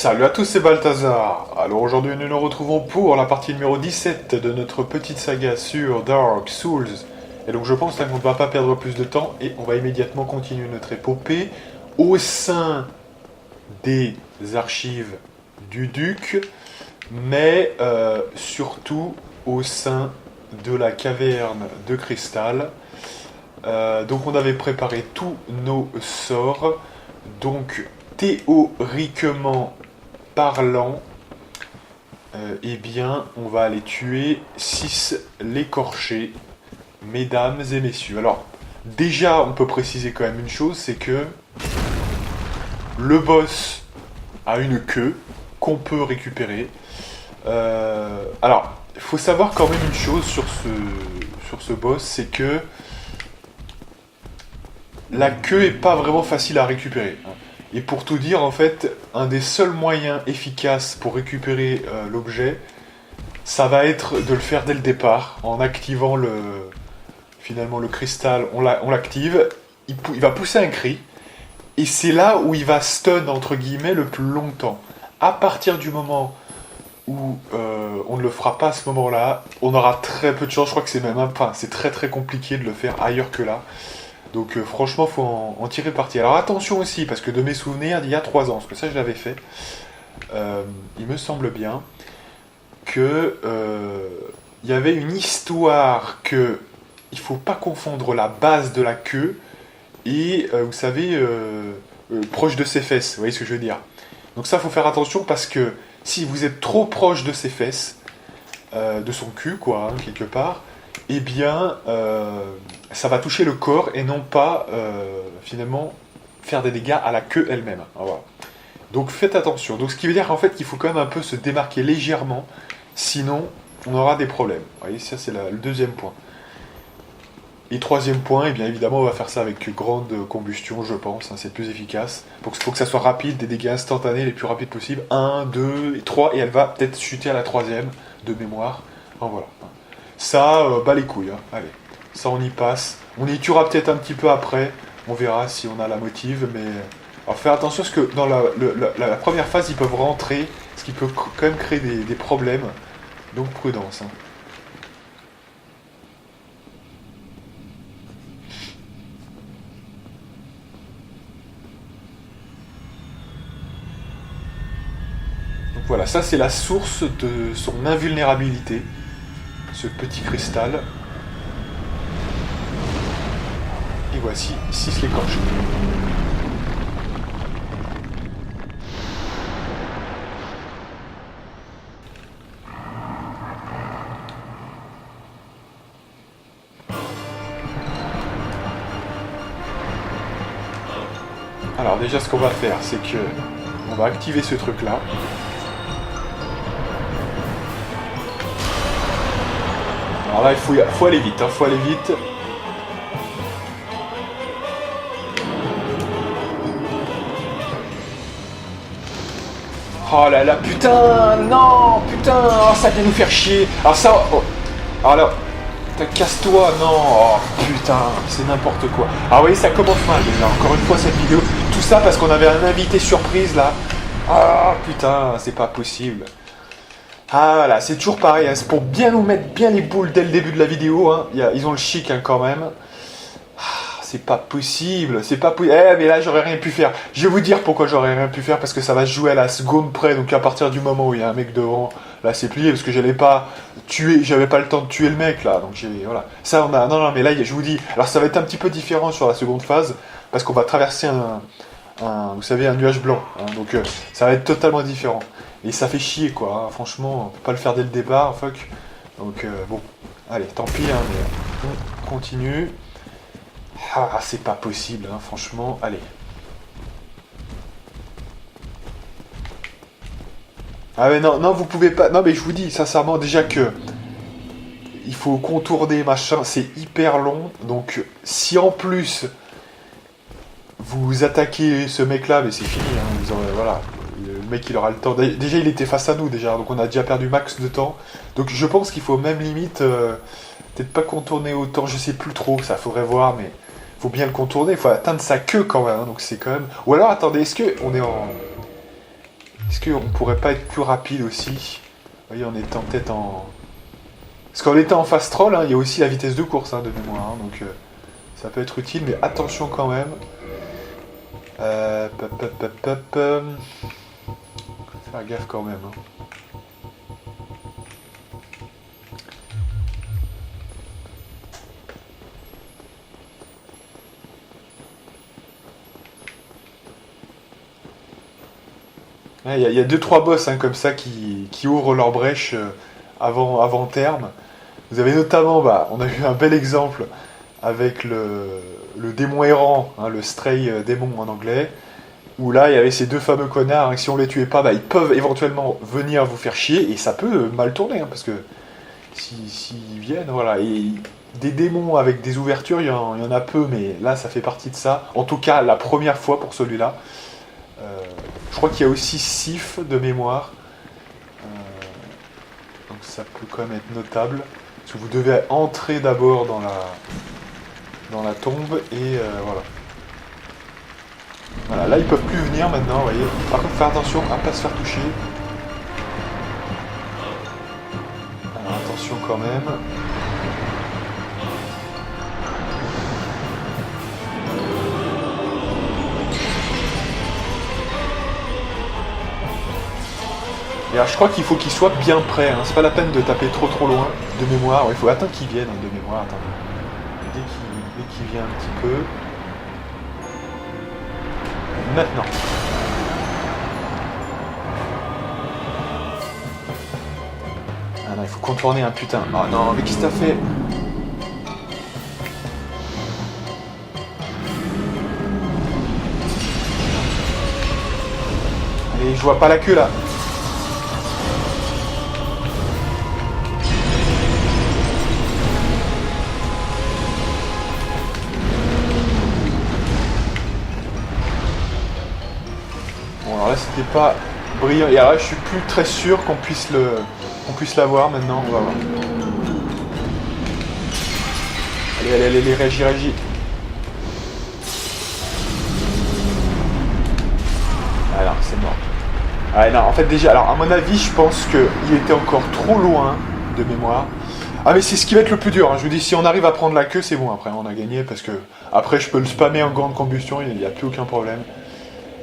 Salut à tous, c'est Balthazar. Alors aujourd'hui nous nous retrouvons pour la partie numéro 17 de notre petite saga sur Dark Souls. Et donc je pense qu'on ne va pas perdre plus de temps et on va immédiatement continuer notre épopée au sein des archives du duc, mais surtout au sein de la caverne de cristal. Donc on avait préparé tous nos sorts. Donc théoriquement parlant, eh bien, on va aller tuer 6 l'écorché, mesdames et messieurs. Alors, déjà, on peut préciser quand même une chose, c'est que le boss a une queue qu'on peut récupérer. Alors, il faut savoir quand même une chose sur ce boss, c'est que la queue est pas vraiment facile à récupérer. Et pour tout dire, en fait, un des seuls moyens efficaces pour récupérer l'objet, ça va être de le faire dès le départ, en activant finalement le cristal, on l'active, il va pousser un cri, et c'est là où il va stun, entre guillemets, le plus longtemps. À partir du moment où on ne le fera pas à ce moment-là, on aura très peu de chance, je crois que c'est même, enfin, c'est très très compliqué de le faire ailleurs que là. Donc franchement, faut en tirer parti. Alors attention aussi, parce que de mes souvenirs d'il y a 3 ans, parce que ça je l'avais fait, il me semble bien que il y avait une histoire que il faut pas confondre la base de la queue et, vous savez, proche de ses fesses. Vous voyez ce que je veux dire? Donc ça, faut faire attention parce que si vous êtes trop proche de ses fesses, de son cul, quoi, hein, quelque part, eh bien, ça va toucher le corps et non pas, finalement, faire des dégâts à la queue elle-même. Voilà. Donc faites attention. Donc ce qui veut dire en fait qu'il faut quand même un peu se démarquer légèrement, sinon on aura des problèmes. Vous voyez, ça c'est le deuxième point. Et troisième point, eh bien évidemment on va faire ça avec grande combustion, je pense, hein, c'est plus efficace. Il faut que ça soit rapide, des dégâts instantanés les plus rapides possibles. 1, 2, 3, et elle va peut-être chuter à la troisième, de mémoire. Enfin, voilà. Ça, bat les couilles, hein. Allez, ça on y passe. On y tuera peut-être un petit peu après, on verra si on a la motive, mais... Alors faire attention parce que dans la première phase, ils peuvent rentrer, ce qui peut quand même créer des problèmes, donc prudence. Hein. Donc voilà, ça c'est la source de son invulnérabilité, ce petit cristal. Et voici 6 l'écorché. Alors déjà ce qu'on va faire, c'est que on va activer ce truc là. Alors là il faut aller vite, hein, faut aller vite. Oh là là, putain, non, putain, oh, ça vient nous faire chier. Alors ça, oh, alors là, casse-toi, non, oh putain, c'est n'importe quoi. Alors vous voyez, ça commence mal déjà, encore une fois cette vidéo. Tout ça parce qu'on avait un invité surprise là. Ah putain, c'est pas possible. Ah voilà, c'est toujours pareil, hein, c'est pour bien nous mettre bien les boules dès le début de la vidéo. Hein. Ils ont le chic hein, quand même. C'est pas possible, c'est pas possible. Eh mais là j'aurais rien pu faire. Je vais vous dire pourquoi j'aurais rien pu faire, parce que ça va se jouer à la seconde près, donc à partir du moment où il y a un mec devant, là c'est plié, parce que j'avais pas le temps de tuer le mec là, donc voilà. Ça on a, non mais là je vous dis, alors ça va être un petit peu différent sur la seconde phase, parce qu'on va traverser vous savez, un nuage blanc, hein, donc ça va être totalement différent. Et ça fait chier quoi, hein, franchement, on peut pas le faire dès le départ, fuck. Donc bon, allez, tant pis, hein, mais on continue. Ah, c'est pas possible, hein, franchement. Allez. Ah mais non, non, vous pouvez pas... Non mais je vous dis, sincèrement, déjà que... Il faut contourner, machin, c'est hyper long. Donc, si en plus... Vous attaquez ce mec-là, mais c'est fini, hein, vous aurez, voilà. Le mec, il aura le temps... Déjà, il était face à nous, déjà, donc on a déjà perdu max de temps. Donc, je pense qu'il faut même limite... peut-être pas contourner autant, je sais plus trop, ça faudrait voir, mais... Faut bien le contourner, il faut atteindre sa queue quand même, hein, donc c'est quand même... Ou alors, attendez, est-ce que on est en... Est-ce qu'on pourrait pas être plus rapide aussi? Vous voyez, en étant peut-être en... Parce qu'en étant en fast roll, hein, il y a aussi la vitesse de course de mémoire. Donc ça peut être utile, mais attention quand même. Faire gaffe quand même. Il y a 2-3 boss comme ça qui ouvrent leur brèche avant terme. Vous avez notamment, on a eu un bel exemple avec le démon errant, le stray démon en anglais, où là il y avait ces deux fameux connards, et si on les tuait pas, ils peuvent éventuellement venir vous faire chier, et ça peut mal tourner, parce que s'ils viennent, voilà. Et des démons avec des ouvertures, il y en a peu, mais là ça fait partie de ça. En tout cas, la première fois pour celui-là. Je crois qu'il y a aussi Sif de mémoire. Donc ça peut quand même être notable. Parce que vous devez entrer d'abord dans la tombe et voilà. Voilà, là ils peuvent plus venir maintenant, vous voyez. Par contre, faire attention à ne pas se faire toucher. Alors attention quand même. Et alors je crois qu'il faut qu'il soit bien prêt, c'est pas la peine de taper trop loin de mémoire, il faut attendre qu'il vienne de mémoire, attendez. Dès qu'il vient un petit peu. Maintenant. Ah non, il faut contourner un putain. Oh non, mais qu'est-ce que t'as fait? Allez, je vois pas la queue là. Alors là c'était pas brillant, et alors là je suis plus très sûr qu'on puisse l'avoir maintenant, on va voir. Allez, réagis. Alors c'est mort. Ah non, en fait déjà, alors à mon avis je pense qu'il était encore trop loin de mémoire. Ah mais c'est ce qui va être le plus dur, je vous dis, si on arrive à prendre la queue c'est bon, après on a gagné, parce que après je peux le spammer en grande combustion, il n'y a plus aucun problème.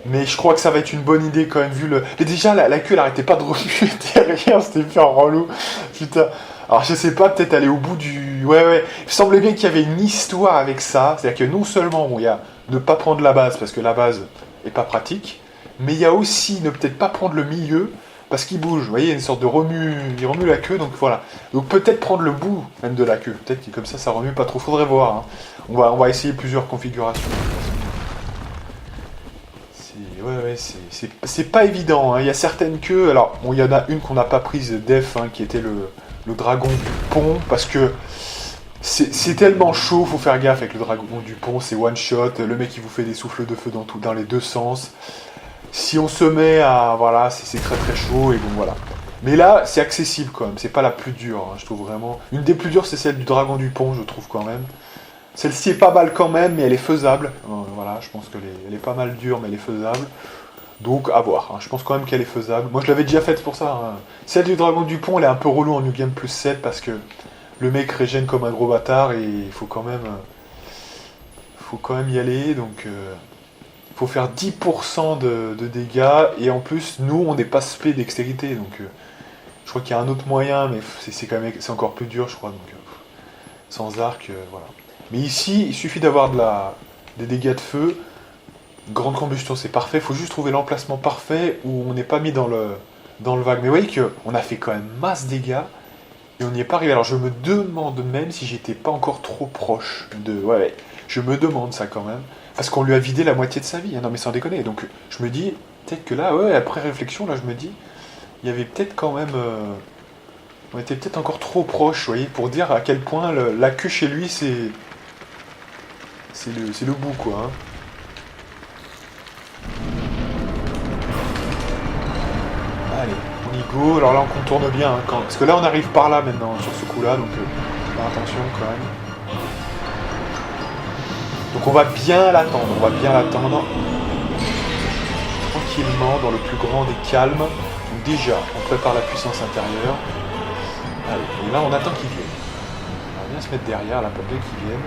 Mais je crois que ça va être une bonne idée quand même, vu le... Mais déjà, la queue, elle arrêtait pas de remuer derrière, c'était hyper relou. Putain. Alors je sais pas, peut-être aller au bout du... Ouais. Il semblait bien qu'il y avait une histoire avec ça. C'est-à-dire que non seulement, il y a ne pas prendre la base, parce que la base est pas pratique, mais il y a aussi ne peut-être pas prendre le milieu, parce qu'il bouge. Vous voyez, il y a une sorte de remue... Il remue la queue, donc voilà. Donc peut-être prendre le bout même de la queue. Peut-être que comme ça remue pas trop. Faudrait voir. On va essayer plusieurs configurations. Ouais, c'est pas évident. Il y a certaines queues. Alors, bon, il y en a une qu'on n'a pas prise, Def, qui était le dragon du pont, parce que c'est tellement chaud, faut faire gaffe avec le dragon du pont, c'est one shot. Le mec il vous fait des souffles de feu dans les deux sens. Si on se met à. Voilà, c'est très très chaud, et bon voilà. Mais là, c'est accessible quand même, c'est pas la plus dure, je trouve vraiment. Une des plus dures, c'est celle du dragon du pont, je trouve quand même. Celle-ci est pas mal quand même, mais elle est faisable. Voilà, je pense qu'elle est pas mal dure, mais elle est faisable. Donc, à voir. Je pense quand même qu'elle est faisable. Moi, je l'avais déjà faite pour ça. Celle du Dragon du Pont, elle est un peu relou en New Game Plus 7 parce que le mec régène comme un gros bâtard et il faut quand même y aller. Donc, il faut faire 10% de dégâts. Et en plus, nous, on n'est pas spé dextérité. Donc, je crois qu'il y a un autre moyen, mais c'est encore plus dur, je crois. Donc, sans arc, voilà. Mais ici, il suffit d'avoir des dégâts de feu. Grande combustion, c'est parfait. Il faut juste trouver l'emplacement parfait où on n'est pas mis dans le vague. Mais vous voyez qu'on a fait quand même masse dégâts et on n'y est pas arrivé. Alors je me demande même si j'étais pas encore trop proche de... Ouais, je me demande ça quand même. Parce qu'on lui a vidé la moitié de sa vie. Non mais sans déconner. Donc je me dis, peut-être que là, après réflexion, là je me dis, il y avait peut-être quand même... On était peut-être encore trop proche, vous voyez, pour dire à quel point la queue chez lui, c'est le bout, quoi. Allez, on y go. Alors là, on contourne bien, parce que là, on arrive par là maintenant, sur ce coup-là, donc faire attention quand même. Donc on va bien l'attendre, tranquillement, dans le plus grand des calmes. Donc déjà, on prépare la puissance intérieure. Allez, et là on attend qu'ils viennent. On va bien se mettre derrière, là, pour bien qu'ils viennent.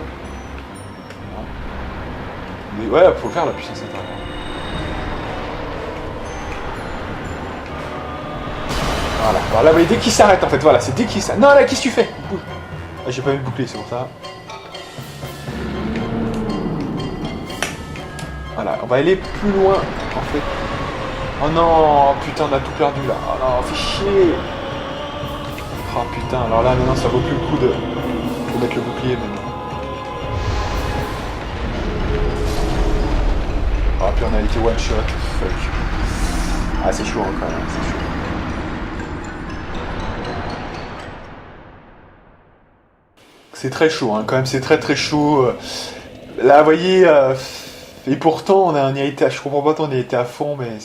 Mais ouais, faut faire la puissance intérieure. Voilà, alors là, vous voyez, dès qu'il s'arrête en fait, voilà, c'est dès qu'il s'arrête. Non, là, qu'est-ce que tu fais? Ah, j'ai pas mis le bouclier, c'est pour ça. Voilà, on va aller plus loin, en fait. Oh non, putain, on a tout perdu, là. Oh non, fais chier. Oh putain, alors là, maintenant, ça vaut plus le coup de... Faut mettre le bouclier, maintenant. Ah, puis on a été one shot, fuck. Ah, c'est chaud, hein, quand même, c'est chaud. C'est très chaud, hein, quand même, c'est très très chaud. Là, vous voyez, et pourtant, on y a été, je comprends pas tant, on y a été à fond, mais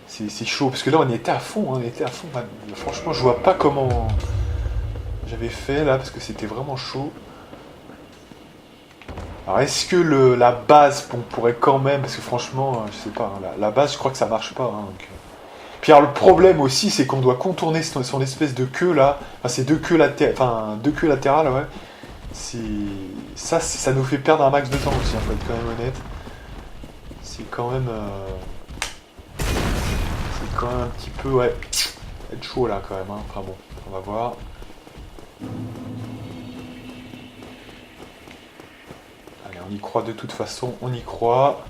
c'est chaud, parce que là, on y était à fond, hein, on y était à fond. Man. Franchement, je vois pas comment j'avais fait, là, parce que c'était vraiment chaud. Alors, est-ce que la base, on pourrait quand même, parce que franchement, je sais pas, hein, la base, je crois que ça marche pas, hein, donc... Puis alors le problème aussi, c'est qu'on doit contourner son espèce de queue là, enfin c'est deux queues latérales, ouais. Ça nous fait perdre un max de temps aussi, hein, faut être quand même honnête. C'est quand même un petit peu, ouais, être chaud là quand même, hein. Enfin bon, on va voir. Allez, on y croit de toute façon, on y croit.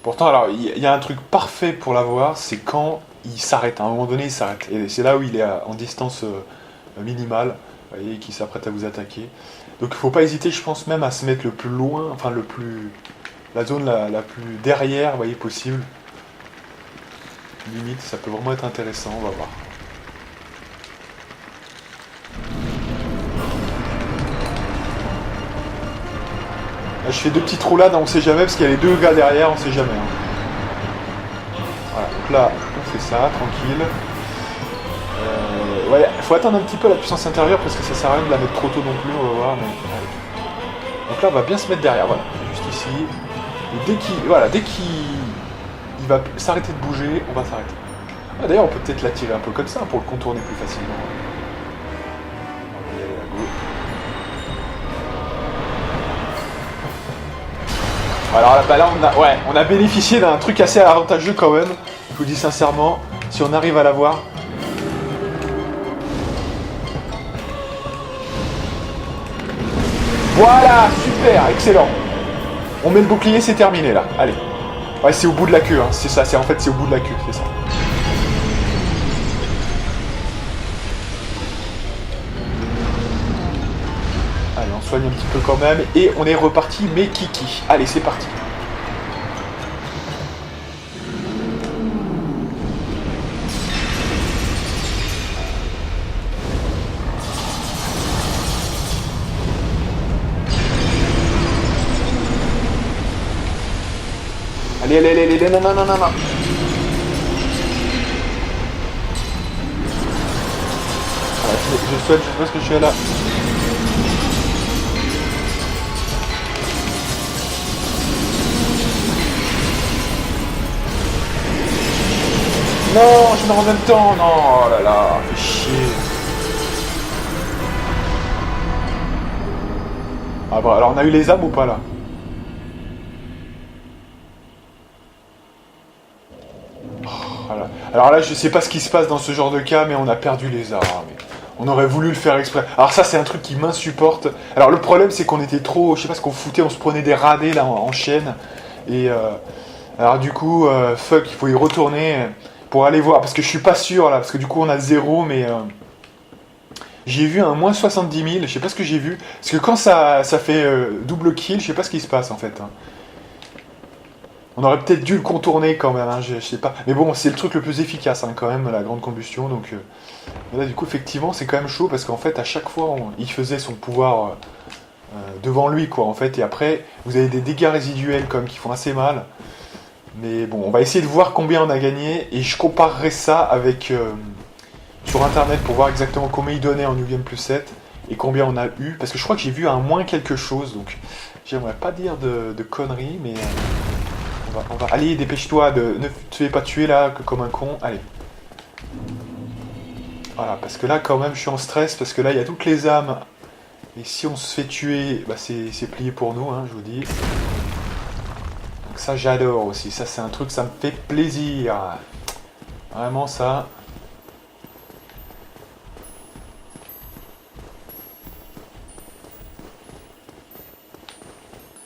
Pourtant, alors, il y a un truc parfait pour l'avoir, c'est quand il s'arrête. À un moment donné, il s'arrête. Et c'est là où il est en distance minimale, vous voyez, qui s'apprête à vous attaquer. Donc, il faut pas hésiter, je pense même à se mettre le plus loin, enfin la zone la plus derrière, vous voyez, possible. Limite, ça peut vraiment être intéressant, on va voir. Là, je fais deux petites roulades, on sait jamais, parce qu'il y a les deux gars derrière, on sait jamais. Hein. Voilà, donc là, on fait ça, tranquille. Ouais, faut attendre un petit peu la puissance intérieure, parce que ça sert à rien de la mettre trop tôt non plus, on va voir, mais... Allez. Donc là, on va bien se mettre derrière, voilà, juste ici. Et dès qu'il va s'arrêter de bouger, on va s'arrêter. Ah, d'ailleurs, on peut peut-être l'attirer un peu comme ça, pour le contourner plus facilement. On va y aller à go. Alors là, on a bénéficié d'un truc assez avantageux quand même, je vous dis sincèrement, si on arrive à l'avoir. Voilà, super, excellent. On met le bouclier, c'est terminé là, allez. Ouais, c'est au bout de la queue, hein. C'est ça, c'est au bout de la queue, c'est ça. Allez, on soigne un petit peu quand même, et on est reparti, mais kiki. Allez, c'est parti. Allez, non. Voilà, je souhaite, je sais pas ce que je suis là. Non, je meurs en même temps, non, oh là là, fais chier. Ah bah, alors on a eu les âmes ou pas là? Voilà. Alors là, je sais pas ce qui se passe dans ce genre de cas, mais on a perdu les armes. On aurait voulu le faire exprès. Alors ça, c'est un truc qui m'insupporte. Alors le problème, c'est qu'on était trop... Je sais pas ce qu'on foutait, on se prenait des radés là en chaîne. Et alors du coup, fuck, il faut y retourner pour aller voir. Parce que je suis pas sûr là, parce que du coup on a 0, mais... j'ai vu un moins 70 000, je sais pas ce que j'ai vu. Parce que quand ça fait double kill, je sais pas ce qui se passe en fait. Hein. On aurait peut-être dû le contourner quand même, hein, je sais pas. Mais bon, c'est le truc le plus efficace hein, quand même, la grande combustion. Donc là, du coup, effectivement, c'est quand même chaud parce qu'en fait, à chaque fois, il faisait son pouvoir devant lui, quoi, en fait. Et après, vous avez des dégâts résiduels quand même qui font assez mal. Mais bon, on va essayer de voir combien on a gagné et je comparerai ça avec sur internet pour voir exactement combien il donnait en UVM plus 7 et combien on a eu. Parce que je crois que j'ai vu un moins quelque chose, donc j'aimerais pas dire de conneries, mais on va... Allez, dépêche-toi, ne te fais pas tuer là comme un con. Allez. Voilà, parce que là quand même je suis en stress, parce que là il y a toutes les âmes. Et si on se fait tuer, bah, c'est plié pour nous, hein, je vous dis. Donc ça j'adore aussi, ça c'est un truc, ça me fait plaisir. Vraiment ça.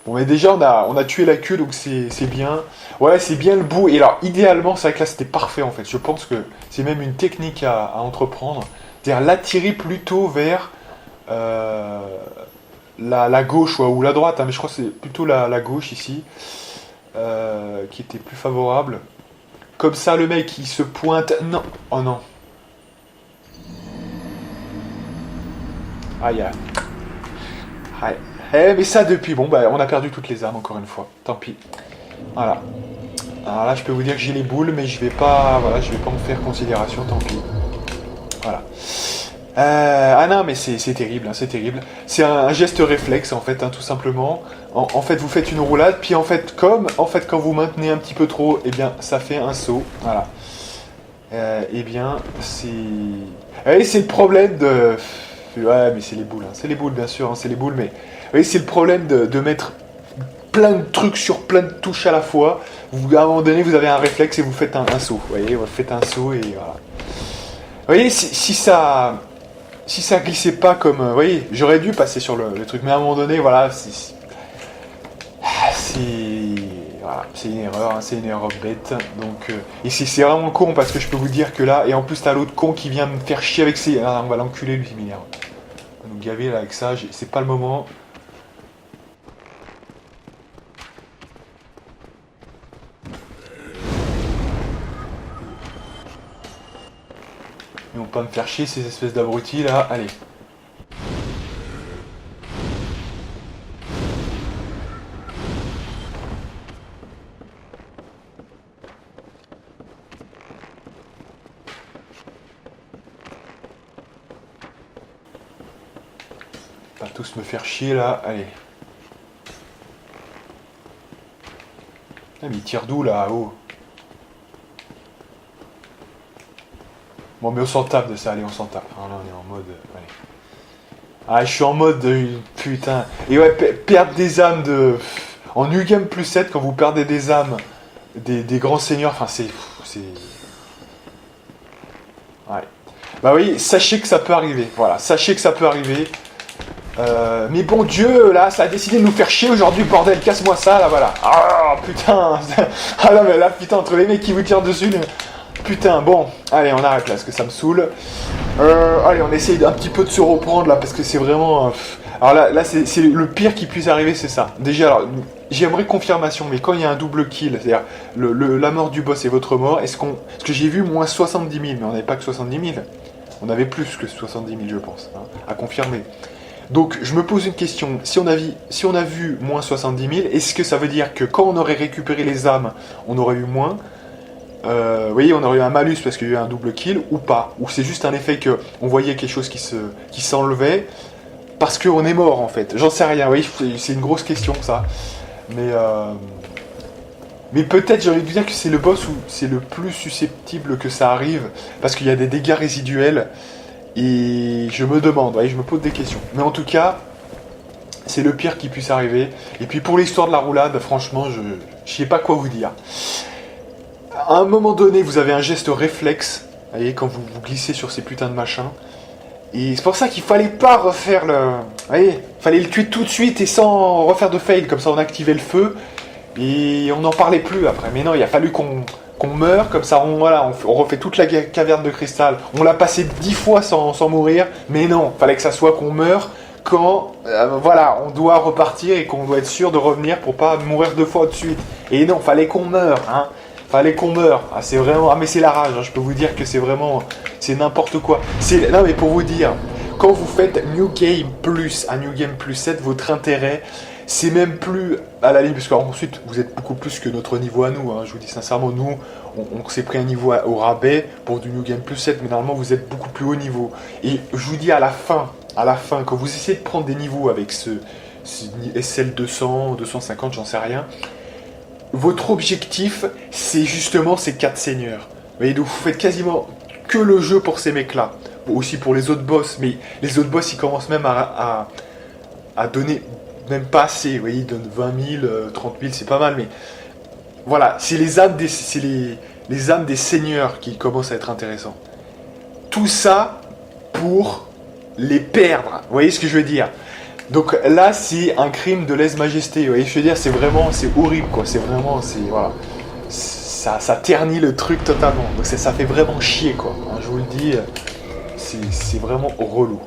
Bon mais déjà on a tué la queue donc c'est bien. Ouais c'est bien le bout. Et alors idéalement c'est vrai que là c'était parfait en fait. Je pense que c'est même une technique à entreprendre. C'est-à-dire l'attirer plutôt vers la gauche ou la droite. Hein, mais je crois que c'est plutôt la gauche ici. Qui était plus favorable. Comme ça le mec il se pointe. Non. Oh non. Aïe aïe. Aïe. Eh mais ça depuis, bon bah on a perdu toutes les armes encore une fois, tant pis. Voilà. Alors là je peux vous dire que j'ai les boules mais je vais pas en faire considération, tant pis. Voilà. Ah non mais c'est terrible, hein, c'est terrible. C'est un geste réflexe en fait, hein, tout simplement. En fait vous faites une roulade, puis en fait quand vous maintenez un petit peu trop, eh bien ça fait un saut. Voilà. Eh bien c'est... Eh, c'est le problème de... Ouais mais c'est les boules, hein. C'est les boules bien sûr, hein, c'est les boules mais... Oui, c'est le problème de mettre plein de trucs sur plein de touches à la fois. À un moment donné, vous avez un réflexe et vous faites un saut. Vous voyez, vous faites un saut et voilà. Vous voyez, si ça glissait pas comme... vous voyez, j'aurais dû passer sur le truc. Mais à un moment donné, voilà, voilà, c'est une erreur, hein, c'est une erreur bête. Donc, et c'est vraiment con parce que je peux vous dire que là... Et en plus, t'as l'autre con qui vient me faire chier avec ses... Ah, on va l'enculer, lui, il m'énerve. On va nous gaver là avec ça, c'est pas le moment... Ils vont pas me faire chier ces espèces d'abrutis là, allez. Pas tous me faire chier là, allez. Ah mais ils tirent d'où là, haut? Bon mais on s'en tape de ça, allez on s'en tape. Ah, là on est en mode... allez. Ah je suis en mode... putain. Et ouais, perdre des âmes de... En UGame plus 7, quand vous perdez des âmes des grands seigneurs, enfin c'est... Ouais. Bah oui, sachez que ça peut arriver. Voilà, sachez que ça peut arriver. Mais bon Dieu, là, ça a décidé de nous faire chier aujourd'hui, bordel, casse-moi ça, là, voilà. Ah, putain. Ah non, mais là, putain, entre les mecs qui vous tirent dessus... Putain, bon, allez, on arrête là, parce que ça me saoule. Allez, on essaye un petit peu de se reprendre là, parce que c'est vraiment... Alors là c'est le pire qui puisse arriver, c'est ça. Déjà, alors, j'aimerais confirmation, mais quand il y a un double kill, c'est-à-dire la mort du boss et votre mort, est-ce que j'ai vu moins 70 000, mais on n'avait pas que 70 000. On avait plus que 70 000, je pense, hein, à confirmer. Donc, je me pose une question. Si on a vu moins 70 000, est-ce que ça veut dire que quand on aurait récupéré les âmes, on aurait eu moins ? Vous voyez, on aurait eu un malus parce qu'il y a eu un double kill ou pas. Ou c'est juste un effet qu'on voyait quelque chose qui s'enlevait parce qu'on est mort en fait. J'en sais rien, oui, c'est une grosse question ça. Mais peut-être j'ai envie de dire que c'est le boss où c'est le plus susceptible que ça arrive parce qu'il y a des dégâts résiduels et je me demande, je me pose des questions. Mais en tout cas, c'est le pire qui puisse arriver. Et puis pour l'histoire de la roulade, franchement, je sais pas quoi vous dire. À un moment donné, vous avez un geste réflexe, vous voyez, quand vous glissez sur ces putains de machins, Et c'est pour ça qu'il fallait pas refaire le... Vous voyez, fallait le tuer tout de suite et sans refaire de fail. Comme ça, on activait le feu et on n'en parlait plus après. Mais non, il a fallu qu'on meure. Comme ça, on refait toute la caverne de cristal. On l'a passé 10 fois sans mourir. Mais non, fallait que ça soit qu'on meure quand on doit repartir et qu'on doit être sûr de revenir pour pas mourir 2 fois de suite. Et non, fallait qu'on meure, hein. Fallait qu'on meure. Ah, c'est vraiment... Ah, mais c'est la rage, hein. Je peux vous dire que c'est vraiment... C'est n'importe quoi. Non, mais pour vous dire, quand vous faites New Game Plus, un New Game Plus 7, votre intérêt, c'est même plus à la ligne, parce qu'ensuite, vous êtes beaucoup plus que notre niveau à nous, hein. Je vous dis sincèrement, nous, on s'est pris un niveau au rabais pour du New Game Plus 7, mais normalement, vous êtes beaucoup plus haut niveau. Et je vous dis à la fin, quand vous essayez de prendre des niveaux avec ce SL 200, 250, j'en sais rien, votre objectif, c'est justement ces 4 seigneurs. Vous voyez, donc vous faites quasiment que le jeu pour ces mecs-là. Bon, aussi pour les autres boss, mais les autres boss, ils commencent même à donner même pas assez. Vous voyez, ils donnent 20 000, 30 000, c'est pas mal, mais voilà, c'est les âmes les âmes des seigneurs qui commencent à être intéressants. Tout ça pour les perdre. Vous voyez ce que je veux dire? Donc là, c'est un crime de lèse-majesté. Vous voyez, je veux dire, c'est horrible, quoi. Voilà. Ça ternit le truc totalement. Donc ça fait vraiment chier, quoi. Hein, je vous le dis, c'est vraiment relou.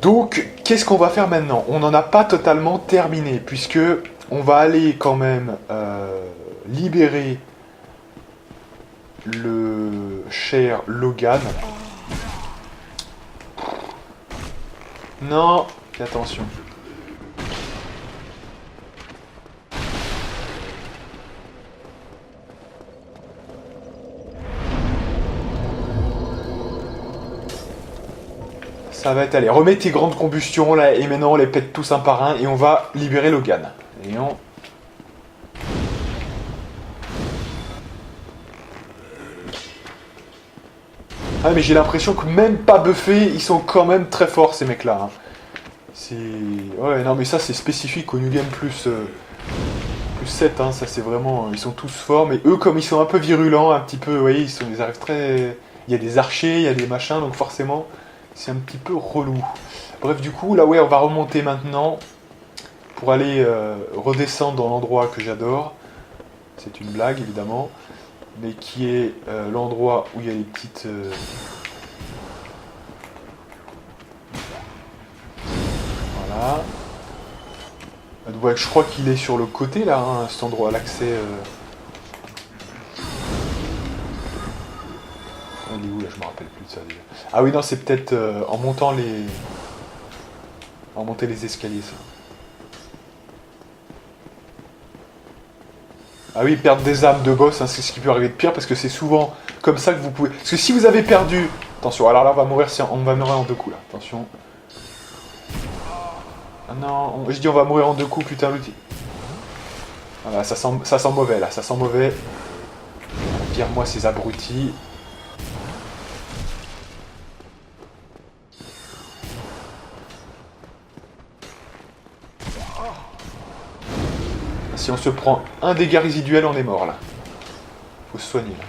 Donc, qu'est-ce qu'on va faire maintenant? On n'en a pas totalement terminé, puisque on va aller quand même libérer le cher Logan. Non, fais attention. Ça va être, allez, remets tes grandes combustions là, et maintenant on les pète tous un par un, et on va libérer Logan. Et on... Ah mais j'ai l'impression que même pas buffés, ils sont quand même très forts ces mecs là. Hein. C'est... Ouais, non mais ça c'est spécifique au New Game Plus 7, hein, ça c'est vraiment... Ils sont tous forts, mais eux comme ils sont un peu virulents, un petit peu, vous voyez, ils arrivent très... Il y a des archers, il y a des machins, donc forcément c'est un petit peu relou. Bref, du coup, là ouais, on va remonter maintenant pour aller redescendre dans l'endroit que j'adore. C'est une blague évidemment, mais qui est l'endroit où il y a les petites... Voilà. Ouais, je crois qu'il est sur le côté là, hein, cet endroit, l'accès... Il est où là? Je me rappelle plus de ça déjà. Ah oui, non, c'est peut-être en montant les... En monter les escaliers, ça. Ah oui, perdre des âmes de boss, hein, c'est ce qui peut arriver de pire, parce que c'est souvent comme ça que vous pouvez... Parce que si vous avez perdu... Attention, alors là, on va mourir en 2 coups, là. Attention. Ah non, je dis on va mourir en 2 coups, putain, l'outil. Voilà, ça sent mauvais, là, ça sent mauvais. Vire-moi ces abrutis. Si on se prend un dégât résiduel, on est mort, là. Faut se soigner, là.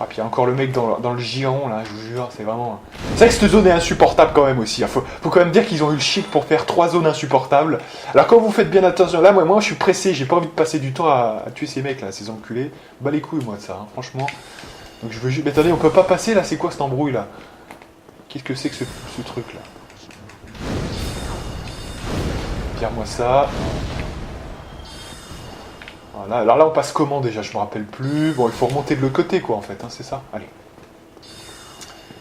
Ah, puis il y a encore le mec dans le giron, là, je vous jure, c'est vraiment... C'est vrai que cette zone est insupportable quand même aussi. Hein. Faut quand même dire qu'ils ont eu le chic pour faire 3 zones insupportables. Alors quand vous faites bien attention, là, moi je suis pressé, j'ai pas envie de passer du temps à tuer ces mecs, là, ces enculés. Bah les couilles, moi, de ça, hein, franchement. Donc je veux juste... Mais attendez, on peut pas passer, là, c'est quoi cette embrouille, là? Qu'est-ce que c'est que ce truc, là? Tire-moi ça. Voilà, alors là on passe comment déjà, je me rappelle plus. Bon, il faut remonter de l'autre côté quoi en fait, hein, c'est ça. Allez.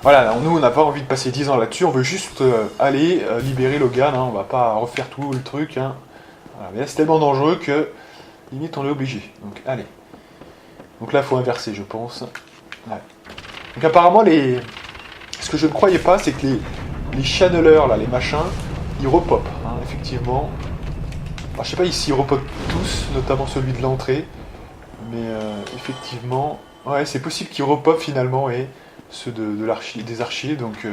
Voilà, alors, nous on n'a pas envie de passer 10 ans là-dessus, on veut juste aller libérer Logan, hein, on va pas refaire tout le truc. Hein. Voilà, mais là c'est tellement dangereux que limite on est obligé. Donc allez. Donc là il faut inverser je pense. Ouais. Donc apparemment ce que je ne croyais pas c'est que les channelers là, les machins, ils repopent, hein, effectivement. Alors, je sais pas ici, ils repopent tous, notamment celui de l'entrée, mais effectivement, ouais, c'est possible qu'ils repopent finalement, et ceux des archers, donc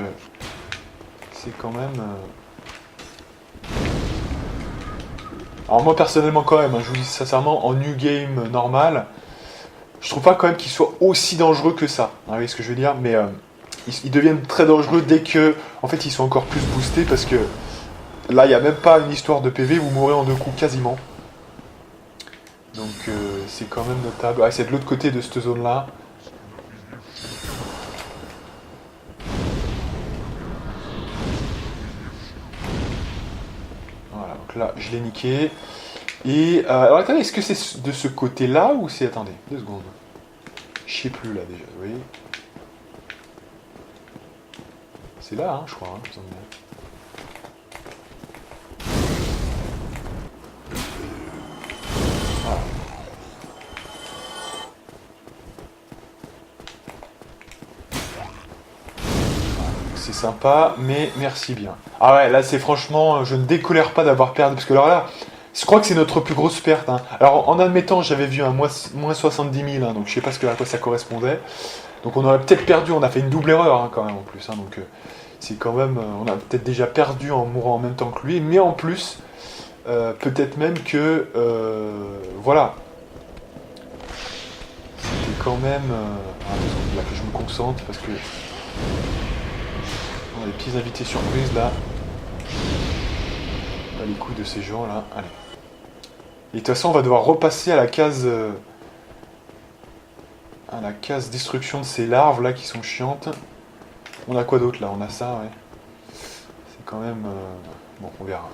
c'est quand même... Alors moi personnellement quand même, hein, je vous dis sincèrement, en New Game normal, Je trouve pas quand même qu'ils soient aussi dangereux que ça. Vous voyez ce que je veux dire? Mais ils deviennent très dangereux dès que, en fait, ils sont encore plus boostés parce que là, il n'y a même pas une histoire de PV, vous mourrez en 2 coups quasiment. Donc c'est quand même notable. Ah, c'est de l'autre côté de cette zone-là. Voilà, donc là, je l'ai niqué. Et alors attendez, est-ce que c'est de ce côté-là ou c'est... Attendez, 2 secondes. Je sais plus là déjà, vous voyez. C'est là, hein, je crois. Hein, ça me dit. Voilà. C'est sympa, mais merci bien. Ah ouais, là c'est franchement, je ne décolère pas d'avoir perdu, parce que alors là, je crois que c'est notre plus grosse perte. Hein. Alors en admettant, j'avais vu un moins 70 000, hein, donc je sais pas à quoi ça correspondait. Donc on aurait peut-être perdu, on a fait une double erreur hein, quand même en plus. Hein, donc c'est quand même, on a peut-être déjà perdu en mourant en même temps que lui, mais en plus, peut-être même que, voilà, c'était quand même, là que je me concentre parce que on a des petits invités surprises là. Pas les coups de ces gens là. Allez. Et de toute façon, on va devoir repasser à la case destruction de ces larves là qui sont chiantes. On a quoi d'autre là? On a ça, ouais. C'est quand même... Bon, on verra.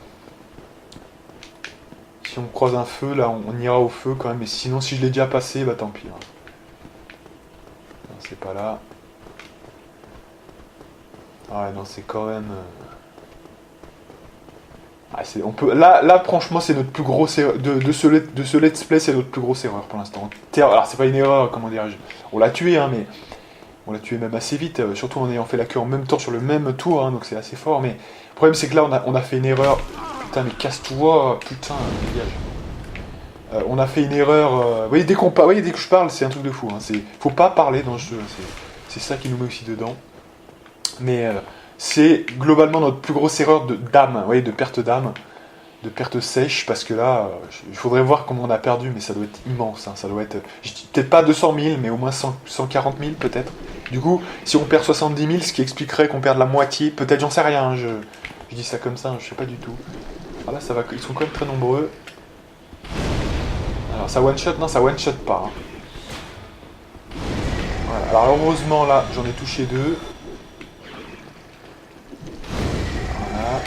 Si on croise un feu, là, on ira au feu quand même. Et sinon, si je l'ai déjà passé, bah tant pis. Hein. Non, c'est pas là. Ah ouais, non, c'est quand même... Ah, on peut... là, franchement, c'est notre plus grosse erreur. De ce let's play, c'est notre plus grosse erreur pour l'instant. Alors, c'est pas une erreur, comment dirais-je. On l'a tué, hein, mais... On l'a tué même assez vite, surtout en ayant fait la queue en même temps sur le même tour, hein, donc c'est assez fort. Mais le problème, c'est que là, on a fait une erreur. Putain, mais casse-toi, putain, dégage. On a fait une erreur. Vous voyez, dès que je parle, c'est un truc de fou. Hein, faut pas parler dans ce jeu. C'est ça qui nous met aussi dedans. Mais c'est globalement notre plus grosse erreur d'âme, vous voyez, de perte d'âme, de perte sèche, parce que là, il faudrait voir comment on a perdu, mais ça doit être immense. Hein, ça doit être, je dis peut-être pas 200 000, mais au moins 140 000 peut-être. Du coup, si on perd 70 000, ce qui expliquerait qu'on perde la moitié, peut-être, j'en sais rien, hein, je dis ça comme ça, je sais pas du tout. Ah là, ça va, ils sont quand même très nombreux. Alors, ça one-shot? Non, ça one-shot pas. Hein. Voilà. Alors, heureusement, là, j'en ai touché 2. Voilà.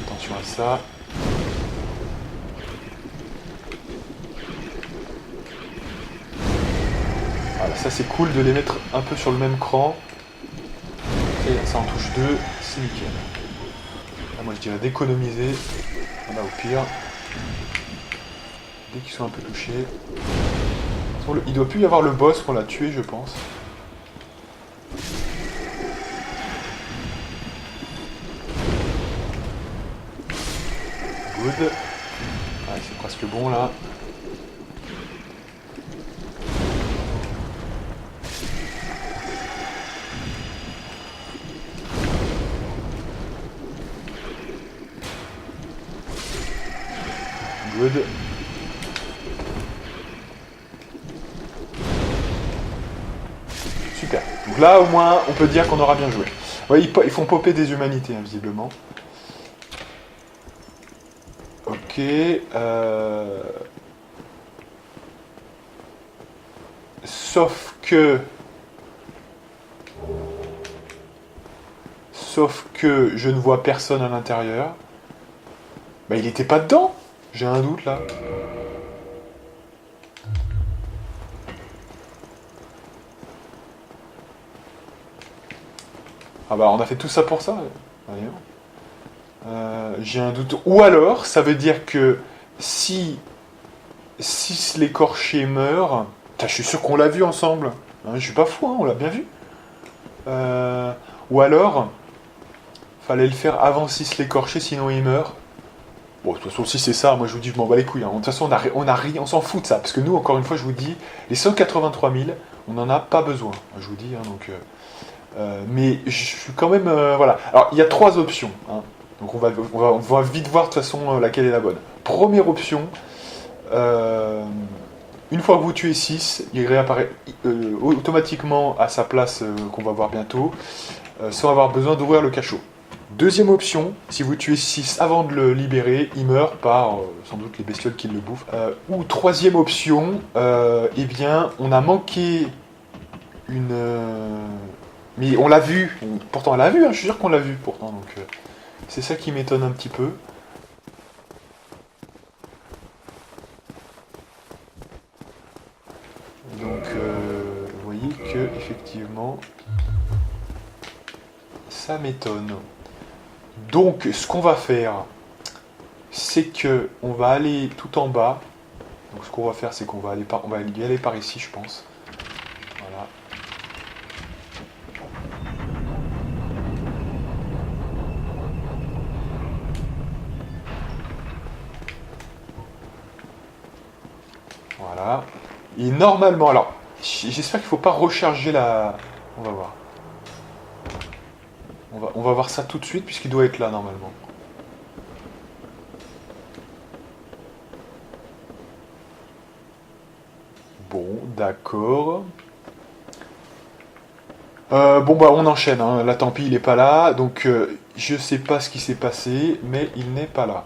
Attention à ça. Voilà, ça c'est cool de les mettre un peu sur le même cran. Et ça en touche 2, c'est nickel. Là, moi je dirais d'économiser. Voilà, au pire. Dès qu'ils sont un peu touchés. Il doit plus y avoir le boss qu'on l'a tué, je pense. Good. Ouais, c'est presque bon là. Good. Super. Donc là, au moins, on peut dire qu'on aura bien joué. Ouais, ils font popper des humanités, hein, visiblement. Ok. Sauf que je ne vois personne à l'intérieur. Bah, il était pas dedans. J'ai un doute là. Ah bah on a fait tout ça pour ça. J'ai un doute. Ou alors, ça veut dire que si l'écorché meurt... Putain, je suis sûr qu'on l'a vu ensemble. Hein, je suis pas fou, hein, on l'a bien vu. Ou alors, fallait le faire avant 6 l'écorché, sinon il meurt. Bon, de toute façon, si c'est ça, moi je vous dis, je m'en bats les couilles. Hein. De toute façon, on s'en fout de ça. Parce que nous, encore une fois, je vous dis, les 183 000, on n'en a pas besoin. Je vous dis, hein, donc... mais je suis quand même... voilà. Alors, il y a 3 options. Hein. Donc on va vite voir de toute façon laquelle est la bonne. Première option, une fois que vous tuez 6, il réapparaît automatiquement à sa place qu'on va voir bientôt, sans avoir besoin d'ouvrir le cachot. Deuxième option, si vous tuez 6 avant de le libérer, il meurt par sans doute les bestioles qui le bouffent. Ou troisième option, eh bien, on a manqué une... mais on l'a vu, pourtant on l'a vu, hein, je suis sûr qu'on l'a vu pourtant, donc c'est ça qui m'étonne un petit peu. Donc vous voyez que effectivement ça m'étonne. Donc ce qu'on va faire, c'est que on va aller tout en bas. Donc ce qu'on va faire, c'est qu'on va aller y aller par ici, je pense. Voilà. Voilà. Et normalement, alors, j'espère qu'il ne faut pas recharger la... On va voir. On va voir ça tout de suite, puisqu'il doit être là, normalement. Bon, d'accord. Bon, bah, on enchaîne, hein. Là, tant pis, il n'est pas là. Donc, je sais pas ce qui s'est passé, mais il n'est pas là.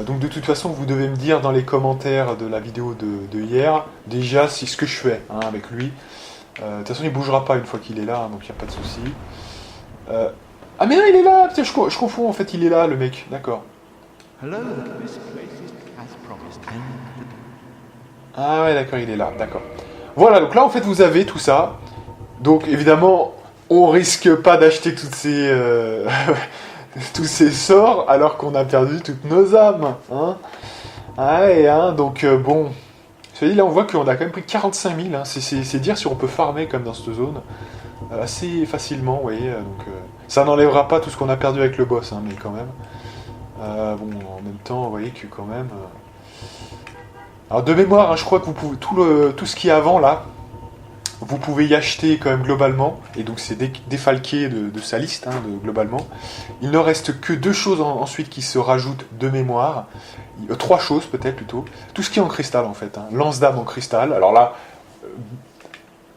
Donc de toute façon, vous devez me dire dans les commentaires de la vidéo de hier, déjà, c'est ce que je fais hein, avec lui. De toute façon, il bougera pas une fois qu'il est là, hein, donc il n'y a pas de souci. Ah mais non, il est là. Putain, je confonds, en fait, il est là, le mec. D'accord. Ah ouais, d'accord, il est là, d'accord. Voilà, donc là, en fait, vous avez tout ça. Donc, évidemment, on risque pas d'acheter toutes ces... tous ces sorts alors qu'on a perdu toutes nos âmes. Hein ah ouais, hein, donc bon. Là, on voit qu'on a quand même pris 45 000. Hein. C'est dire si on peut farmer comme dans cette zone assez facilement, vous voyez. Donc, ça n'enlèvera pas tout ce qu'on a perdu avec le boss, hein, mais quand même. Bon, en même temps, vous voyez que quand même. Alors, de mémoire, hein, je crois que vous pouvez tout ce qui est avant là. Vous pouvez y acheter quand même globalement, et donc c'est défalqué de sa liste, hein, globalement. Il ne reste que 2 choses ensuite qui se rajoutent de mémoire. 3 choses peut-être plutôt. Tout ce qui est en cristal en fait. Hein. Lance d'âme en cristal. Alors là,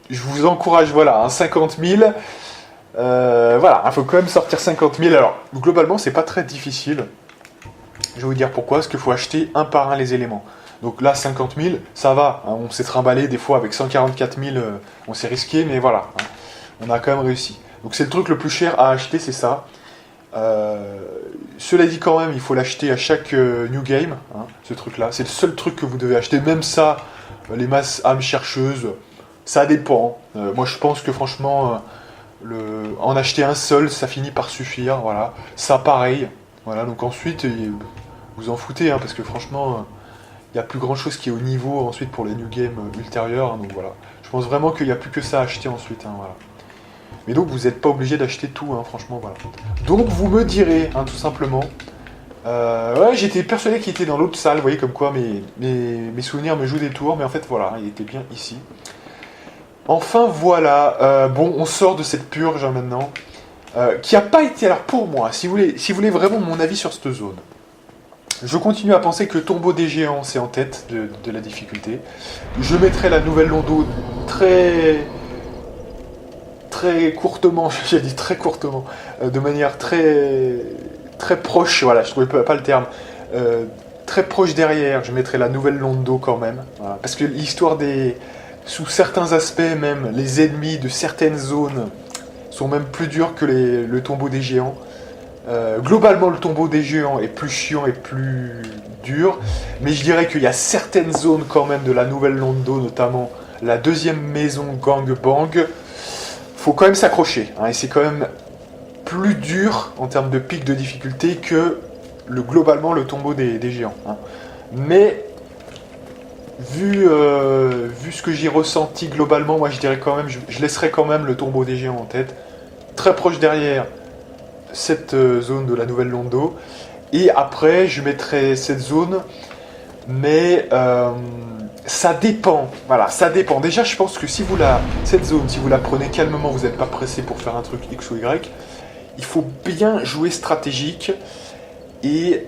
je vous encourage, voilà, hein, 50 000. Voilà, il faut quand même sortir 50 000. Alors, globalement, c'est pas très difficile. Je vais vous dire pourquoi. Parce qu'il faut acheter un par un les éléments. Donc là, 50 000, ça va. Hein, on s'est trimballé des fois avec 144 000, on s'est risqué, mais voilà. Hein, on a quand même réussi. Donc c'est le truc le plus cher à acheter, c'est ça. Cela dit quand même, il faut l'acheter à chaque new game, hein, ce truc-là. C'est le seul truc que vous devez acheter. Même ça, les masses âmes chercheuses, ça dépend. Moi, je pense que franchement, en acheter un seul, ça finit par suffire. Voilà. Ça, pareil. Voilà. Donc ensuite, vous en foutez, hein, parce que franchement... il n'y a plus grand chose qui est au niveau ensuite pour les new games ultérieurs, hein, donc voilà. Je pense vraiment qu'il n'y a plus que ça à acheter ensuite, hein, voilà. Mais donc vous n'êtes pas obligé d'acheter tout, hein, franchement, voilà. Donc vous me direz, hein, tout simplement. Ouais, j'étais persuadé qu'il était dans l'autre salle, vous voyez, comme quoi mes souvenirs me jouent des tours, mais en fait voilà, il était bien ici. Enfin voilà, bon, on sort de cette purge hein, maintenant, qui n'a pas été, alors pour moi, si vous voulez vraiment mon avis sur cette zone. Je continue à penser que le tombeau des géants, c'est en tête de la difficulté. Je mettrai la nouvelle Londo très courtement, j'ai dit très courtement, de manière très proche, voilà, je trouvais pas le terme, très proche derrière, je mettrai la nouvelle Londo quand même, voilà, parce que l'histoire sous certains aspects même, les ennemis de certaines zones sont même plus durs que le tombeau des géants. Globalement, le tombeau des géants est plus chiant et plus dur, mais je dirais qu'il y a certaines zones quand même de la nouvelle Londo, notamment la deuxième maison Gangbang, faut quand même s'accrocher, hein, et c'est quand même plus dur en termes de pic de difficulté que globalement le tombeau des géants. Hein. Mais vu ce que j'ai ressenti globalement, moi je dirais quand même, je laisserai quand même le tombeau des géants en tête, très proche derrière cette zone de la nouvelle Londo, et après je mettrai cette zone, mais ça dépend, voilà, ça dépend. Déjà je pense que cette zone, si vous la prenez calmement, vous n'êtes pas pressé pour faire un truc X ou Y, il faut bien jouer stratégique et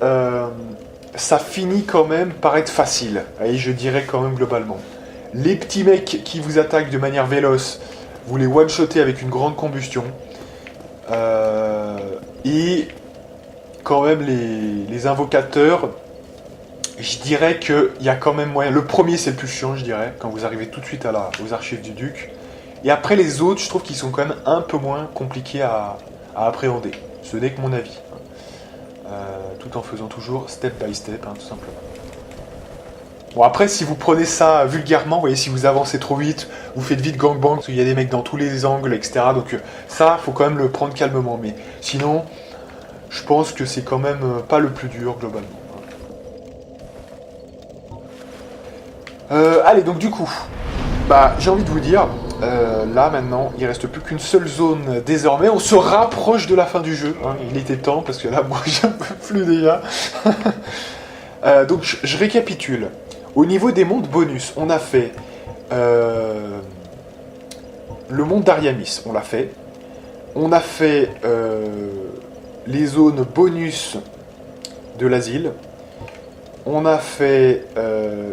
ça finit quand même par être facile, et je dirais quand même globalement. Les petits mecs qui vous attaquent de manière véloce, vous les one-shotez avec une grande combustion. Et quand même les invocateurs, je dirais qu'il y a quand même moyen. Le premier c'est le plus chiant, je dirais, quand vous arrivez tout de suite aux archives du duc. Et après les autres, je trouve qu'ils sont quand même un peu moins compliqués à appréhender. Ce n'est que mon avis. Tout en faisant toujours step by step, tout simplement. Bon, après, si vous prenez ça vulgairement, vous voyez, si vous avancez trop vite, vous faites vite gangbang, parce qu'il y a des mecs dans tous les angles, etc. Donc ça, faut quand même le prendre calmement. Mais sinon, je pense que c'est quand même pas le plus dur, globalement. Allez, donc du coup, j'ai envie de vous dire, là maintenant, il reste plus qu'une seule zone désormais. On se rapproche de la fin du jeu. Il était temps, parce que là, moi, j'en peux plus déjà. Donc, je récapitule. Au niveau des mondes bonus, on a fait le monde d'Ariamis, on l'a fait. On a fait les zones bonus de l'asile. On a fait,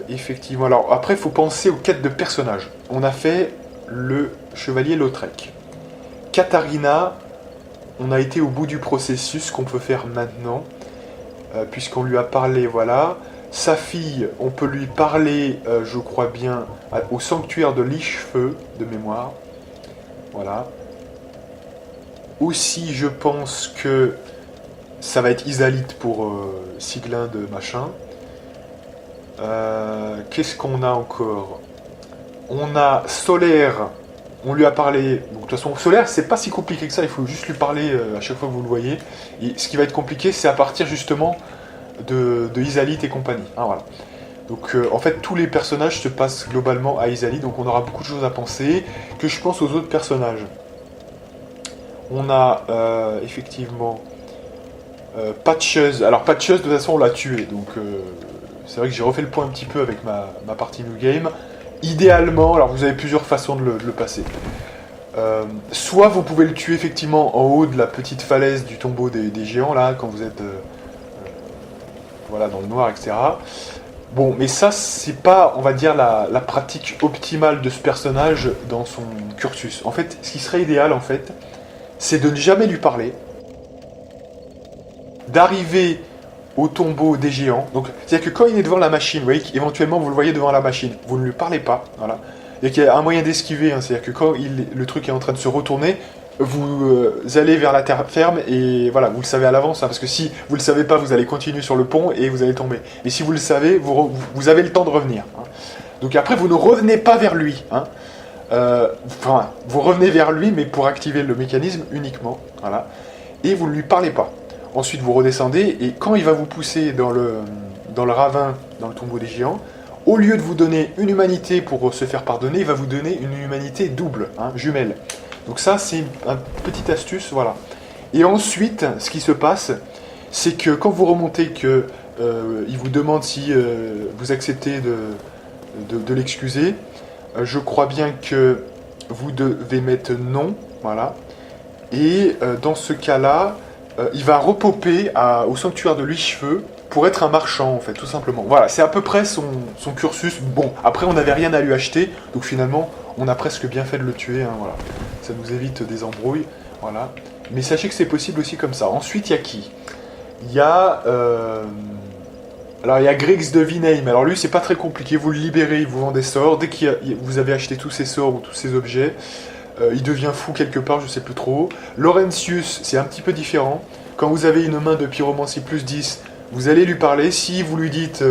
effectivement... Alors, après, il faut penser aux quêtes de personnages. On a fait le chevalier Lautrec. Katharina, on a été au bout du processus qu'on peut faire maintenant, puisqu'on lui a parlé, voilà. Sa fille, on peut lui parler, je crois bien, au sanctuaire de Lichefeu, de mémoire. Voilà. Aussi, je pense que ça va être Isalite pour Siglinde, machin. Qu'est-ce qu'on a encore? On a Solaire, on lui a parlé. Donc, de toute façon, Solaire, c'est pas si compliqué que ça, il faut juste lui parler à chaque fois que vous le voyez. Et ce qui va être compliqué, c'est à partir justement de Isalite et compagnie. Voilà. Donc, en fait, tous les personnages se passent globalement à Isalite, donc on aura beaucoup de choses à penser, que je pense aux autres personnages. On a effectivement Patcheuse. Alors, Patcheuse, de toute façon, on l'a tué, donc. C'est vrai que j'ai refait le point un petit peu avec ma partie New Game. Idéalement, alors vous avez plusieurs façons de le passer. Soit vous pouvez le tuer effectivement en haut de la petite falaise du tombeau des géants, là, quand vous êtes voilà, dans le noir, etc. Bon, mais ça, c'est pas, on va dire, la pratique optimale de ce personnage dans son cursus. En fait, ce qui serait idéal, en fait, c'est de ne jamais lui parler, d'arriver au tombeau des géants. Donc, c'est-à-dire que quand il est devant la machine, vous voyez qu'éventuellement vous le voyez devant la machine, vous ne lui parlez pas, voilà. Et qu'il y a un moyen d'esquiver, c'est-à-dire que quand le truc est en train de se retourner, vous allez vers la terre ferme et voilà, vous le savez à l'avance, parce que si vous le savez pas, vous allez continuer sur le pont et vous allez tomber. Et si vous le savez, vous avez le temps de revenir. Donc après, vous ne revenez pas vers lui. Vous revenez vers lui, mais pour activer le mécanisme uniquement, voilà. Et vous ne lui parlez pas. Ensuite, vous redescendez, et quand il va vous pousser dans le ravin, dans le tombeau des géants, au lieu de vous donner une humanité pour se faire pardonner, il va vous donner une humanité double, jumelle. Donc ça, c'est une petite astuce, voilà. Et ensuite, ce qui se passe, c'est que quand vous remontez, il vous demande si vous acceptez de l'excuser, je crois bien que vous devez mettre non, voilà. Et dans ce cas-là, il va repoper au sanctuaire de Lichefeu pour être un marchand, en fait, tout simplement. Voilà, c'est à peu près son cursus. Bon, après, on n'avait rien à lui acheter, donc finalement, on a presque bien fait de le tuer, voilà. Ça nous évite des embrouilles, voilà. Mais sachez que c'est possible aussi comme ça. Ensuite, il y a qui? Il y a... Alors, il y a Griggs de Vinheim. Alors, lui, c'est pas très compliqué. Vous le libérez, il vous vend des sorts. Dès que vous avez acheté tous ces sorts ou tous ces objets, il devient fou quelque part, je sais plus trop. Laurentius, c'est un petit peu différent. Quand vous avez une main de pyromancie plus 10, vous allez lui parler. Si vous lui dites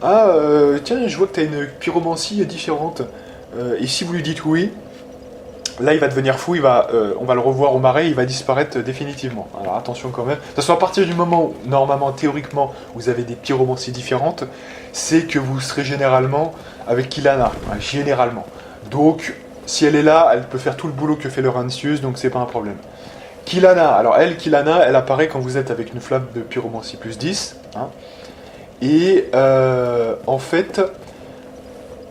tiens, je vois que tu as une pyromancie différente, et si vous lui dites oui, là il va devenir fou, on va le revoir au marais, il va disparaître définitivement. Alors attention quand même. De toute façon, à partir du moment où, normalement, théoriquement, vous avez des pyromancies différentes, c'est que vous serez généralement avec Kilana, généralement. Donc, si elle est là, elle peut faire tout le boulot que fait Laurentius, donc c'est pas un problème. Kilana, alors Kilana, elle apparaît quand vous êtes avec une flamme de pyromancie plus 10. Et en fait,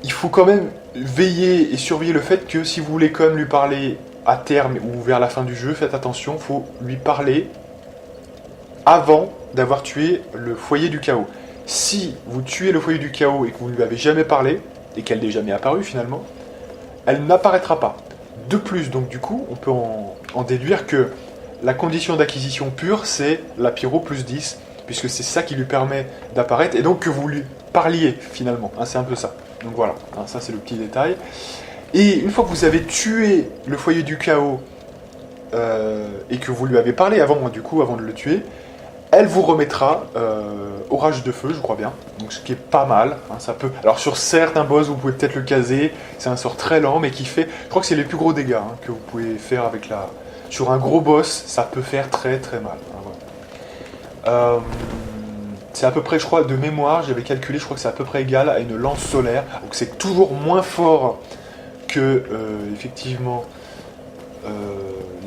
il faut quand même veiller et surveiller le fait que si vous voulez quand même lui parler à terme ou vers la fin du jeu, faites attention, il faut lui parler avant d'avoir tué le foyer du chaos. Si vous tuez le foyer du chaos et que vous ne lui avez jamais parlé, et qu'elle n'est jamais apparue finalement, elle n'apparaîtra pas. De plus, donc du coup, on peut en déduire que la condition d'acquisition pure, c'est la pyro plus 10, puisque c'est ça qui lui permet d'apparaître, et donc que vous lui parliez finalement, hein, c'est un peu ça. Donc voilà, hein, ça c'est le petit détail. Et une fois que vous avez tué le foyer du chaos, et que vous lui avez parlé avant, du coup, avant de le tuer, elle vous remettra Orage de feu, je crois bien. Donc ce qui est pas mal, hein, ça peut... Alors sur certains boss, vous pouvez peut-être le caser, c'est un sort très lent, mais qui fait... Je crois que c'est les plus gros dégâts hein, que vous pouvez faire avec la... Sur un gros boss, ça peut faire très très mal. Hein, voilà. C'est à peu près, je crois, de mémoire, j'avais calculé, je crois que c'est à peu près égal à une lance solaire. Donc c'est toujours moins fort que, effectivement,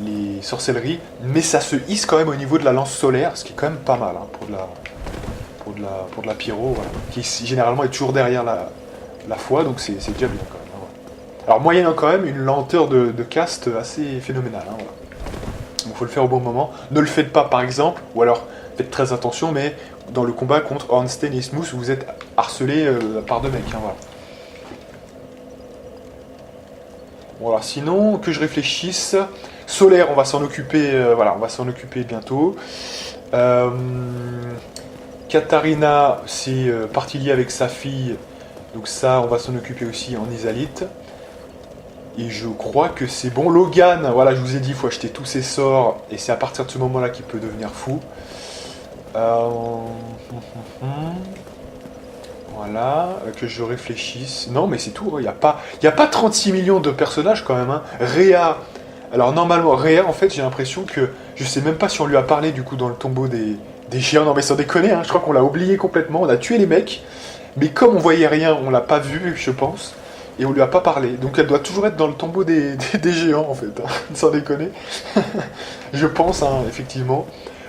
les sorcelleries, mais ça se hisse quand même au niveau de la lance solaire, ce qui est quand même pas mal hein, pour de la pyro, voilà, qui généralement est toujours derrière la foi, donc c'est déjà bien quand même. Hein, voilà. Alors moyennant quand même une lenteur de cast assez phénoménale. Hein, voilà. Donc il faut le faire au bon moment. Ne le faites pas par exemple, ou alors faites très attention, mais dans le combat contre Ornstein et Smooth, vous êtes harcelé par deux mecs. Hein, voilà. Voilà, sinon, que je réfléchisse. Solaire, on va s'en occuper, voilà, on va s'en occuper bientôt. Katharina, c'est partie liée avec sa fille, donc ça, on va s'en occuper aussi en Isalite. Et je crois que c'est bon. Logan, voilà, je vous ai dit, il faut acheter tous ses sorts, et c'est à partir de ce moment-là qu'il peut devenir fou. Voilà, que je réfléchisse. Non, mais c'est tout, il n'y a pas 36 millions de personnages quand même. Hein. Réa, alors normalement, Réa, en fait, j'ai l'impression que... Je sais même pas si on lui a parlé, du coup, dans le tombeau des géants. Non, mais sans déconner, hein, je crois qu'on l'a oublié complètement. On a tué les mecs, mais comme on voyait rien, on l'a pas vu, je pense. Et on lui a pas parlé. Donc elle doit toujours être dans le tombeau des géants, en fait. Hein, sans déconner. Je pense, hein, effectivement.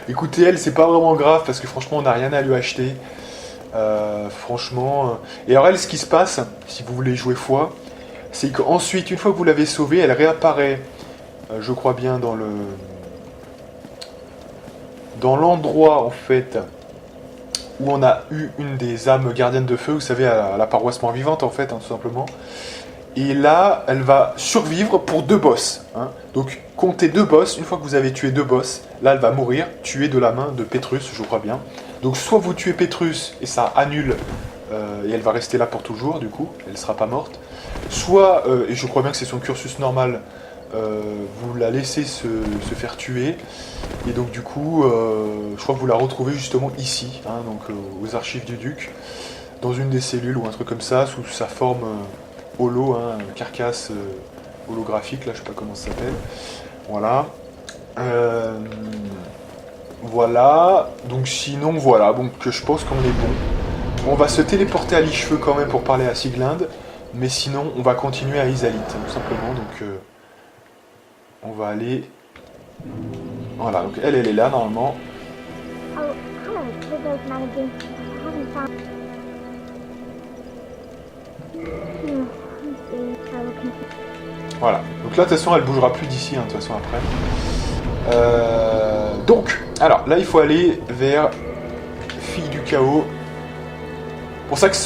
Écoutez, elle, c'est pas vraiment grave, parce que franchement, on n'a rien à lui acheter. Franchement... Et alors elle, ce qui se passe, si vous voulez jouer foi, c'est qu'ensuite, une fois que vous l'avez sauvée, elle réapparaît, je crois bien, dans l'endroit, en fait, où on a eu une des âmes gardiennes de feu, vous savez, à la paroisse mort-vivante, en fait, hein, tout simplement. Et là, elle va survivre pour 2 boss. Hein. Donc, comptez 2 boss. Une fois que vous avez tué 2 boss, là, elle va mourir, tuée de la main de Petrus, je crois bien. Donc, soit vous tuez Petrus, et ça annule, et elle va rester là pour toujours, du coup, elle ne sera pas morte. Soit, et je crois bien que c'est son cursus normal, vous la laissez se faire tuer. Et donc, du coup, je crois que vous la retrouvez justement ici, hein, donc aux archives du duc, dans une des cellules ou un truc comme ça, sous sa forme... holo, hein, carcasse holographique, là je sais pas comment ça s'appelle. Voilà. Voilà. Donc sinon, voilà. Donc je pense qu'on est bon. On va se téléporter à Lichefeu quand même pour parler à Siglinde. Mais sinon, on va continuer à Isalite, tout simplement. Donc on va aller... Voilà, donc elle est là normalement. Voilà, donc là de toute façon elle bougera plus d'ici, hein, de toute façon après. Donc, alors là il faut aller vers Fille du Chaos. Pour ça que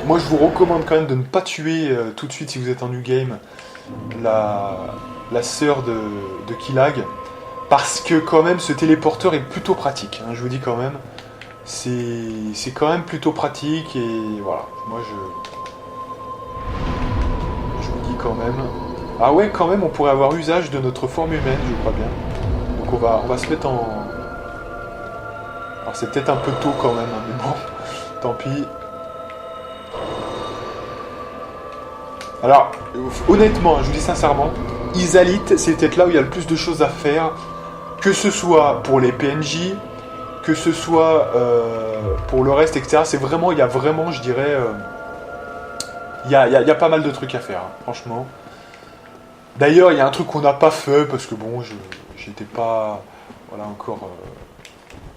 moi je vous recommande quand même de ne pas tuer tout de suite si vous êtes en new game la sœur de Killag. Parce que quand même ce téléporteur est plutôt pratique, hein, je vous dis quand même. C'est quand même plutôt pratique et voilà, moi je vous dis quand même. Ah ouais, quand même, on pourrait avoir usage de notre forme humaine, je crois bien. Donc on va se mettre en... Alors c'est peut-être un peu tôt quand même, hein, mais bon, tant pis. Alors, honnêtement, je vous dis sincèrement, Isalite, c'est peut-être là où il y a le plus de choses à faire, que ce soit pour les PNJ, que ce soit pour le reste, etc. C'est vraiment, il y a vraiment, je dirais, il y a pas mal de trucs à faire, hein, franchement. D'ailleurs, il y a un truc qu'on n'a pas fait, parce que bon, j'étais pas, voilà, encore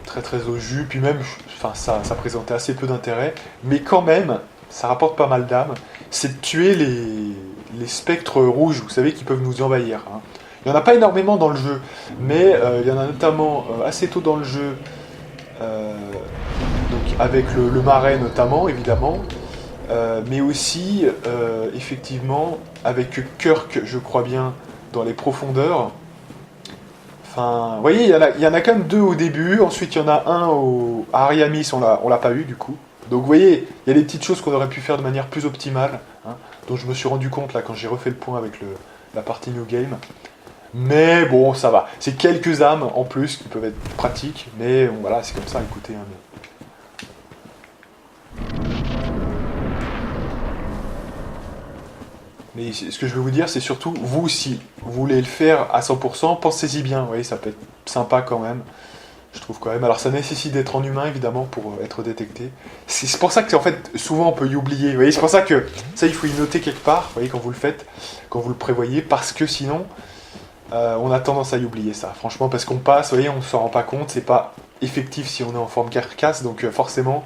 très très au jus, puis même, enfin, ça présentait assez peu d'intérêt, mais quand même, ça rapporte pas mal d'âme, c'est de tuer les spectres rouges, vous savez, qui peuvent nous envahir. Hein. Il n'y en a pas énormément dans le jeu, mais il y en a notamment assez tôt dans le jeu, donc avec le marais notamment, évidemment, mais aussi, effectivement, avec Kirk, je crois bien, dans les profondeurs. Enfin, vous voyez, il y en a quand même deux au début, ensuite il y en a un à Ariamis, on l'a pas eu du coup. Donc vous voyez, il y a des petites choses qu'on aurait pu faire de manière plus optimale, hein, dont je me suis rendu compte là quand j'ai refait le point avec la partie New Game. Mais bon, ça va. C'est quelques âmes en plus qui peuvent être pratiques, mais bon, voilà, c'est comme ça, écoutez. Hein, mais ce que je veux vous dire, c'est surtout, vous, si vous voulez le faire à 100%, pensez-y bien, vous voyez, ça peut être sympa quand même. Je trouve quand même. Alors ça nécessite d'être en humain évidemment pour être détecté. C'est pour ça que en fait souvent on peut y oublier. Vous voyez, c'est pour ça que ça il faut y noter quelque part. Vous voyez quand vous le faites, quand vous le prévoyez, parce que sinon on a tendance à y oublier ça. Franchement parce qu'on passe, vous voyez, on s'en rend pas compte. C'est pas effectif si on est en forme carcasse, donc forcément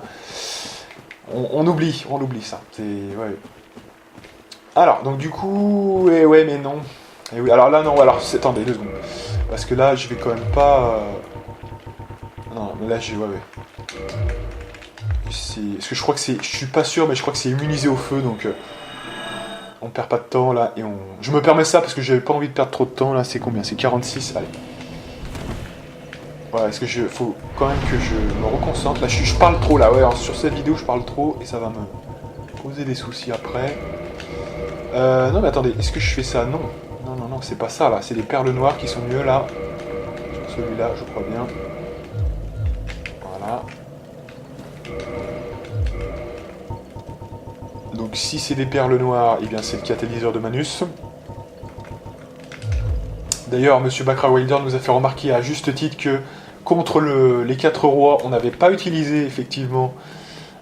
on oublie ça. C'est ouais. Alors donc du coup, ouais mais non. Et oui, alors là non. Alors attendez 2 secondes, parce que là je vais quand même pas. Non, mais là, ouais. Parce que je crois que c'est... Je suis pas sûr, mais je crois que c'est immunisé au feu, donc... on perd pas de temps, là, et on... Je me permets ça, parce que j'avais pas envie de perdre trop de temps, là, c'est combien? C'est 46, allez. Ouais, est-ce que faut quand même que je me reconcentre. Là, je parle trop, là, ouais, alors, sur cette vidéo, je parle trop, et ça va me poser des soucis après. Non, mais attendez, est-ce que je fais ça? Non. Non, c'est pas ça, là. C'est les perles noires qui sont mieux, là. Sur celui-là, je crois bien. Voilà. Donc si c'est des perles noires, eh bien c'est le catalyseur de Manus. D'ailleurs, Monsieur Bakra Wilder nous a fait remarquer à juste titre que contre les 4 rois, on n'avait pas utilisé effectivement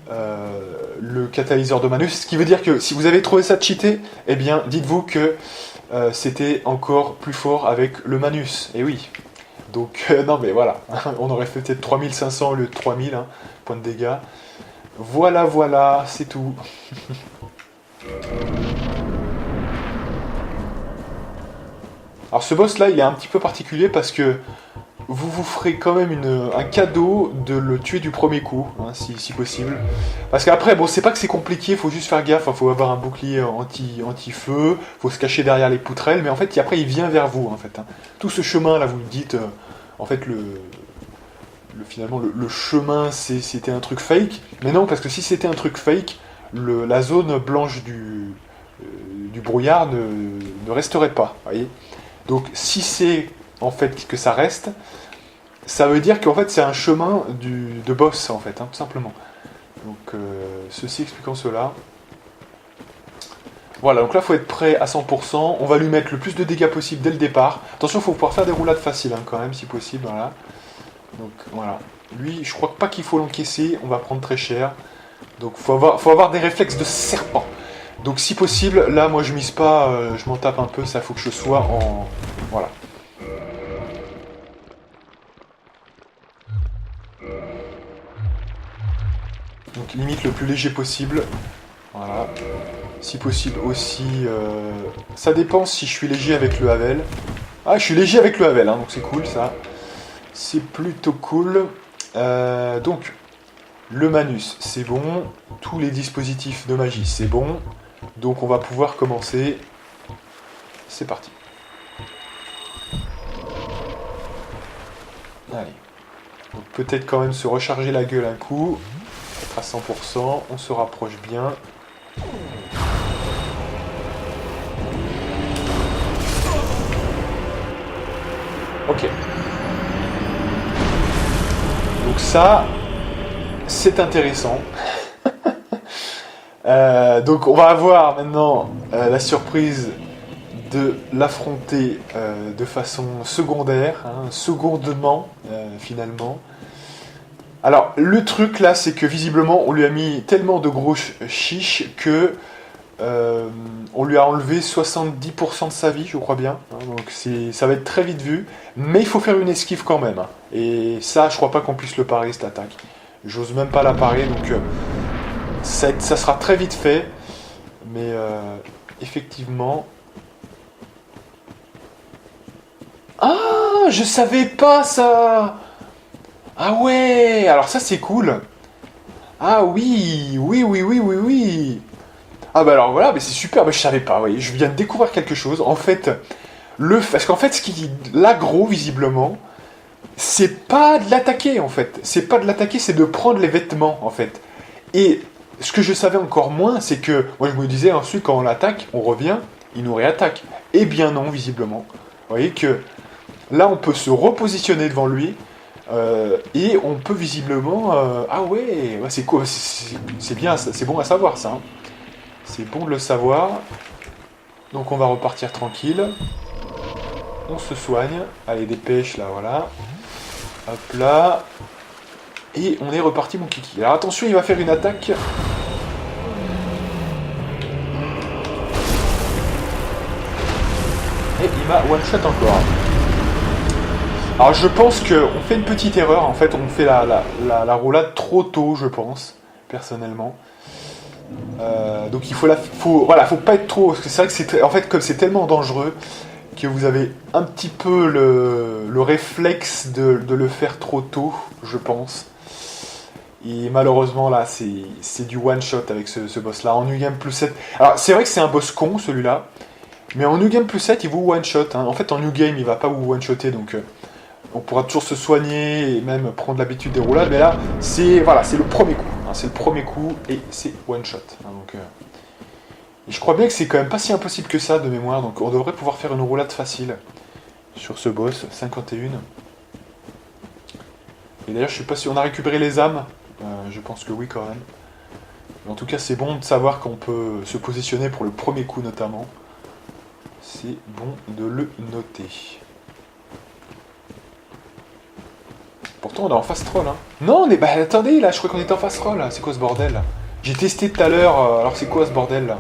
le catalyseur de Manus. Ce qui veut dire que si vous avez trouvé ça cheaté, eh bien dites-vous que c'était encore plus fort avec le Manus. Et oui. Donc non mais voilà, on aurait fait peut-être 3500 au lieu de 3000 hein, points de dégâts. Voilà, c'est tout. Alors ce boss là il est un petit peu particulier parce que vous ferez quand même un cadeau de le tuer du premier coup, hein, si possible. Parce qu'après, bon c'est pas que c'est compliqué, faut juste faire gaffe, hein, faut avoir un bouclier anti-feu, faut se cacher derrière les poutrelles, mais en fait après il vient vers vous en fait. Hein. Tout ce chemin là vous me dites, en fait finalement le chemin c'était un truc fake, mais non parce que si c'était un truc fake, la zone blanche du brouillard ne resterait pas, voyez. Donc si c'est en fait que ça reste, ça veut dire qu'en fait c'est un chemin de boss en fait, hein, tout simplement. Donc ceci expliquant cela. Voilà, donc là il faut être prêt à 100%, on va lui mettre le plus de dégâts possible dès le départ. Attention, il faut pouvoir faire des roulades faciles hein, quand même si possible, voilà. Donc voilà. Lui, je crois pas qu'il faut l'encaisser, on va prendre très cher. Donc faut avoir des réflexes de serpent. Donc si possible, là moi je mise pas, je m'en tape un peu, ça faut que je sois en... Voilà. Donc limite le plus léger possible. Voilà. Si possible aussi... Ça dépend si je suis léger avec le Havel. Ah, je suis léger avec le Havel, hein, donc c'est cool ça. C'est plutôt cool. Donc, le Manus, c'est bon. Tous les dispositifs de magie, c'est bon. Donc on va pouvoir commencer. C'est parti. Allez. Donc peut-être quand même se recharger la gueule un coup. Être à 100%. On se rapproche bien. Ok. Donc ça, c'est intéressant. Donc on va avoir maintenant la surprise de l'affronter de façon secondaire, hein, secondement finalement. Alors le truc là c'est que visiblement on lui a mis tellement de gros chiches que on lui a enlevé 70% de sa vie je crois bien, hein, donc ça va être très vite vu, mais il faut faire une esquive quand même, hein, et ça je crois pas qu'on puisse le parer cette attaque, j'ose même pas la parer donc ça sera très vite fait, mais effectivement... Ah, je savais pas ça. Ah ouais, alors ça c'est cool. Ah oui, oui, oui, oui, oui, oui. Ah bah alors voilà, mais c'est super, mais je savais pas, oui. Je viens de découvrir quelque chose. En fait, parce qu'en fait, l'aggro, visiblement, c'est pas de l'attaquer, en fait. C'est pas de l'attaquer, c'est de prendre les vêtements, en fait. Et ce que je savais encore moins, c'est que, moi je me disais ensuite, quand on l'attaque, on revient, il nous réattaque. Eh bien non, visiblement. Vous voyez que là, on peut se repositionner devant lui, et on peut visiblement... ah ouais, c'est quoi, c'est bien, c'est bon à savoir ça, hein. C'est bon de le savoir. Donc on va repartir tranquille. On se soigne. Allez, dépêche, là, voilà. Hop là. Et on est reparti, mon kiki. Alors attention, il va faire une attaque. Et il m'a one-shot encore. Alors je pense qu'on fait une petite erreur. En fait, on fait la roulade trop tôt, je pense, personnellement. Donc il faut pas être trop... Parce que c'est vrai que en fait, comme c'est tellement dangereux, que vous avez un petit peu le réflexe de le faire trop tôt, je pense. Et malheureusement, là, c'est du one-shot avec ce boss-là. En New Game plus 7... Alors, c'est vrai que c'est un boss con, celui-là. Mais en New Game plus 7, il vous one-shot, hein. En fait, en New Game, il va pas vous one-shotter, donc... on pourra toujours se soigner et même prendre l'habitude des roulades. Mais là, c'est le premier coup, hein. C'est le premier coup et c'est one-shot, hein. Donc... Et je crois bien que c'est quand même pas si impossible que ça de mémoire, donc on devrait pouvoir faire une roulade facile sur ce boss, 51. Et d'ailleurs, je sais pas si on a récupéré les âmes, je pense que oui quand même. Mais en tout cas, c'est bon de savoir qu'on peut se positionner pour le premier coup notamment. C'est bon de le noter. Pourtant, on est en fast troll, hein. Non, bah attendez, là, je crois qu'on était en fast troll, là. C'est quoi ce bordel là? J'ai testé tout à l'heure, alors c'est quoi ce bordel là?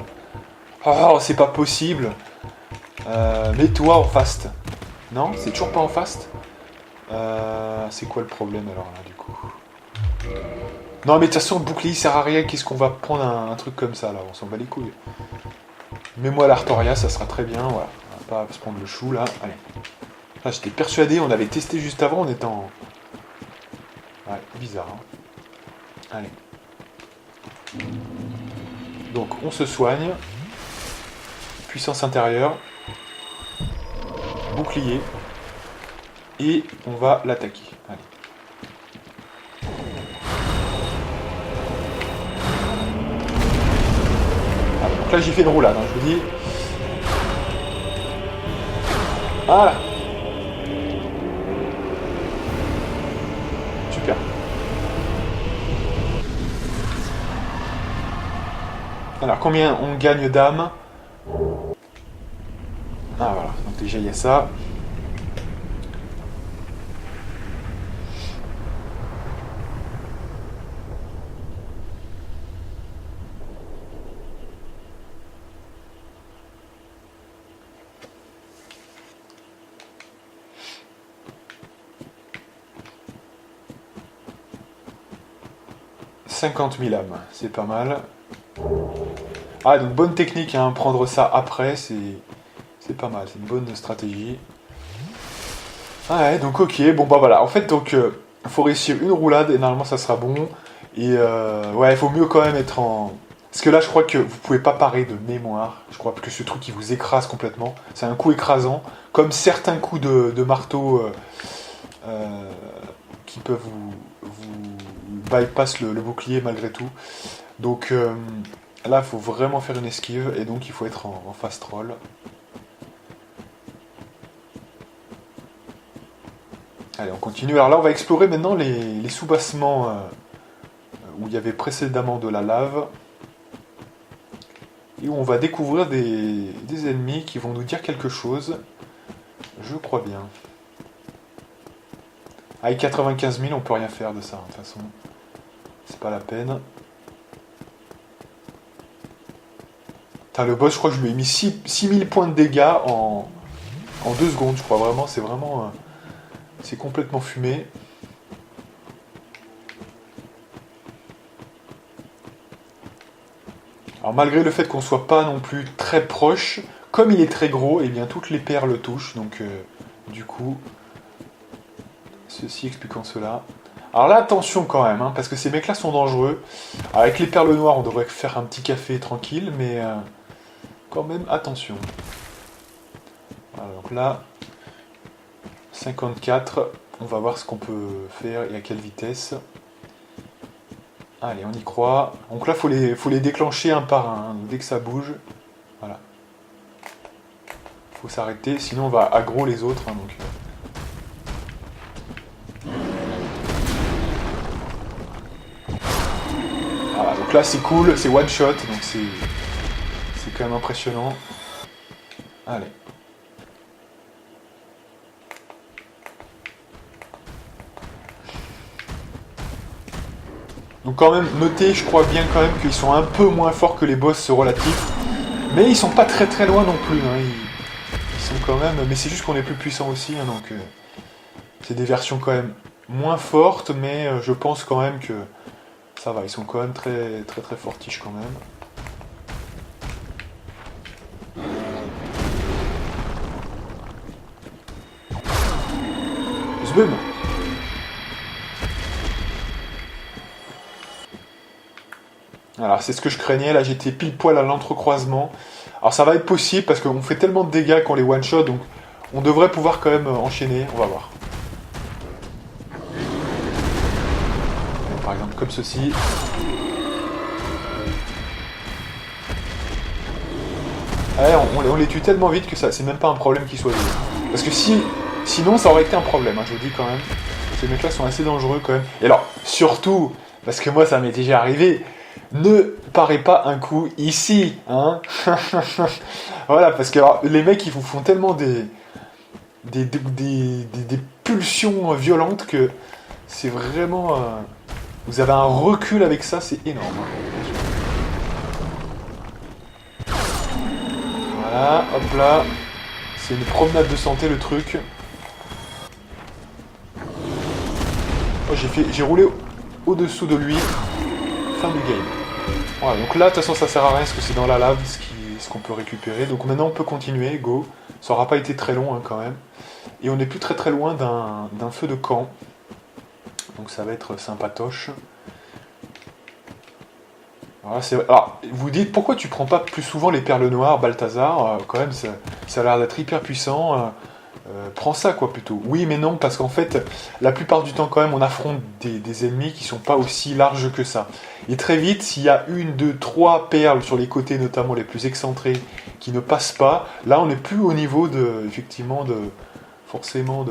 Oh, c'est pas possible. Mets-toi en fast. Non, c'est toujours pas en fast. C'est quoi le problème alors là du coup? Non mais de toute façon le bouclier il sert à rien, qu'est-ce qu'on va prendre un truc comme ça là? On s'en bat les couilles. Mets-moi l'Artoria, ça sera très bien, voilà. On va pas se prendre le chou là. Allez. Là j'étais persuadé, on avait testé juste avant, on était en... Ouais, bizarre, hein. Allez. Donc on se soigne. Puissance intérieure. Bouclier. Et on va l'attaquer. Allez. Donc là j'ai fait une roulade, hein, je vous dis. Voilà. Super. Alors combien on gagne d'âme? Ah voilà, donc déjà il y a ça. « 50 000 âmes, c'est pas mal. Ah, donc bonne technique, hein, prendre ça après, c'est pas mal, c'est une bonne stratégie. Ah ouais, donc ok, bon bah voilà, en fait, donc, faut réussir une roulade et normalement ça sera bon. Et ouais, il faut mieux quand même être en... Parce que là, je crois que vous pouvez pas parer de mémoire. Je crois que ce truc, il vous écrase complètement. C'est un coup écrasant, comme certains coups de marteau qui peuvent vous bypass le bouclier malgré tout. Donc là, il faut vraiment faire une esquive et donc il faut être en fast roll. Allez, on continue. Alors là, on va explorer maintenant les sous-bassements où il y avait précédemment de la lave. Et où on va découvrir des ennemis qui vont nous dire quelque chose. Je crois bien. Avec 95 000, on peut rien faire de ça, de toute façon. C'est pas la peine. Putain, le boss, je crois que je lui ai mis 6000 points de dégâts en 2 secondes, je crois. Vraiment, c'est vraiment... c'est complètement fumé. Alors malgré le fait qu'on soit pas non plus très proche, comme il est très gros, et bien toutes les paires le touchent, donc du coup, ceci expliquant cela. Alors là, attention quand même, hein, parce que ces mecs-là sont dangereux. Avec les perles noires, on devrait faire un petit café tranquille, mais quand même, attention. Voilà, donc là, 54, on va voir ce qu'on peut faire et à quelle vitesse. Allez, on y croit. Donc là, faut les déclencher un par un, hein, dès que ça bouge. Voilà. Faut s'arrêter, sinon on va aggro les autres. Hein, donc. Voilà, donc là c'est cool, c'est one shot, donc c'est quand même impressionnant. Allez. Donc quand même, notez, je crois bien quand même qu'ils sont un peu moins forts que les boss relatifs. Mais ils sont pas très très loin non plus. Hein. Ils sont quand même... Mais c'est juste qu'on est plus puissant aussi. Hein, donc c'est des versions quand même moins fortes. Mais je pense quand même que ça va. Ils sont quand même très très très fortiches quand même. Zboum. Alors c'est ce que je craignais, là j'étais pile poil à l'entrecroisement. Alors ça va être possible parce qu'on fait tellement de dégâts qu'on les one-shot, donc on devrait pouvoir quand même enchaîner, on va voir. Par exemple comme ceci. Ouais, on les tue tellement vite que ça, c'est même pas un problème qu'ils soient vite. Parce que sinon ça aurait été un problème, hein, je vous dis quand même. Ces mecs là sont assez dangereux quand même. Et alors, surtout, parce que moi ça m'est déjà arrivé, ne parez pas un coup ici, hein. Voilà, parce que alors, les mecs ils vous font tellement des pulsions violentes que c'est vraiment... vous avez un recul avec ça, c'est énorme. Hein. Voilà, hop là. C'est une promenade de santé le truc. Oh, j'ai roulé au-dessous de lui. Fin du game. Voilà, donc là, de toute façon, ça sert à rien parce que c'est dans la lave ce qu'on peut récupérer. Donc maintenant, on peut continuer, go. Ça aura pas été très long hein, quand même. Et on n'est plus très très loin d'un feu de camp. Donc ça va être sympatoche. Voilà, alors, vous dites, pourquoi tu prends pas plus souvent les perles noires, Balthazar? Quand même, ça a l'air d'être hyper puissant. Prends ça quoi plutôt. Oui mais non, parce qu'en fait, la plupart du temps quand même, on affronte des ennemis qui sont pas aussi larges que ça. Et très vite, s'il y a 1, 2, 3 perles sur les côtés, notamment les plus excentrés, qui ne passent pas, là on n'est plus au niveau effectivement, forcément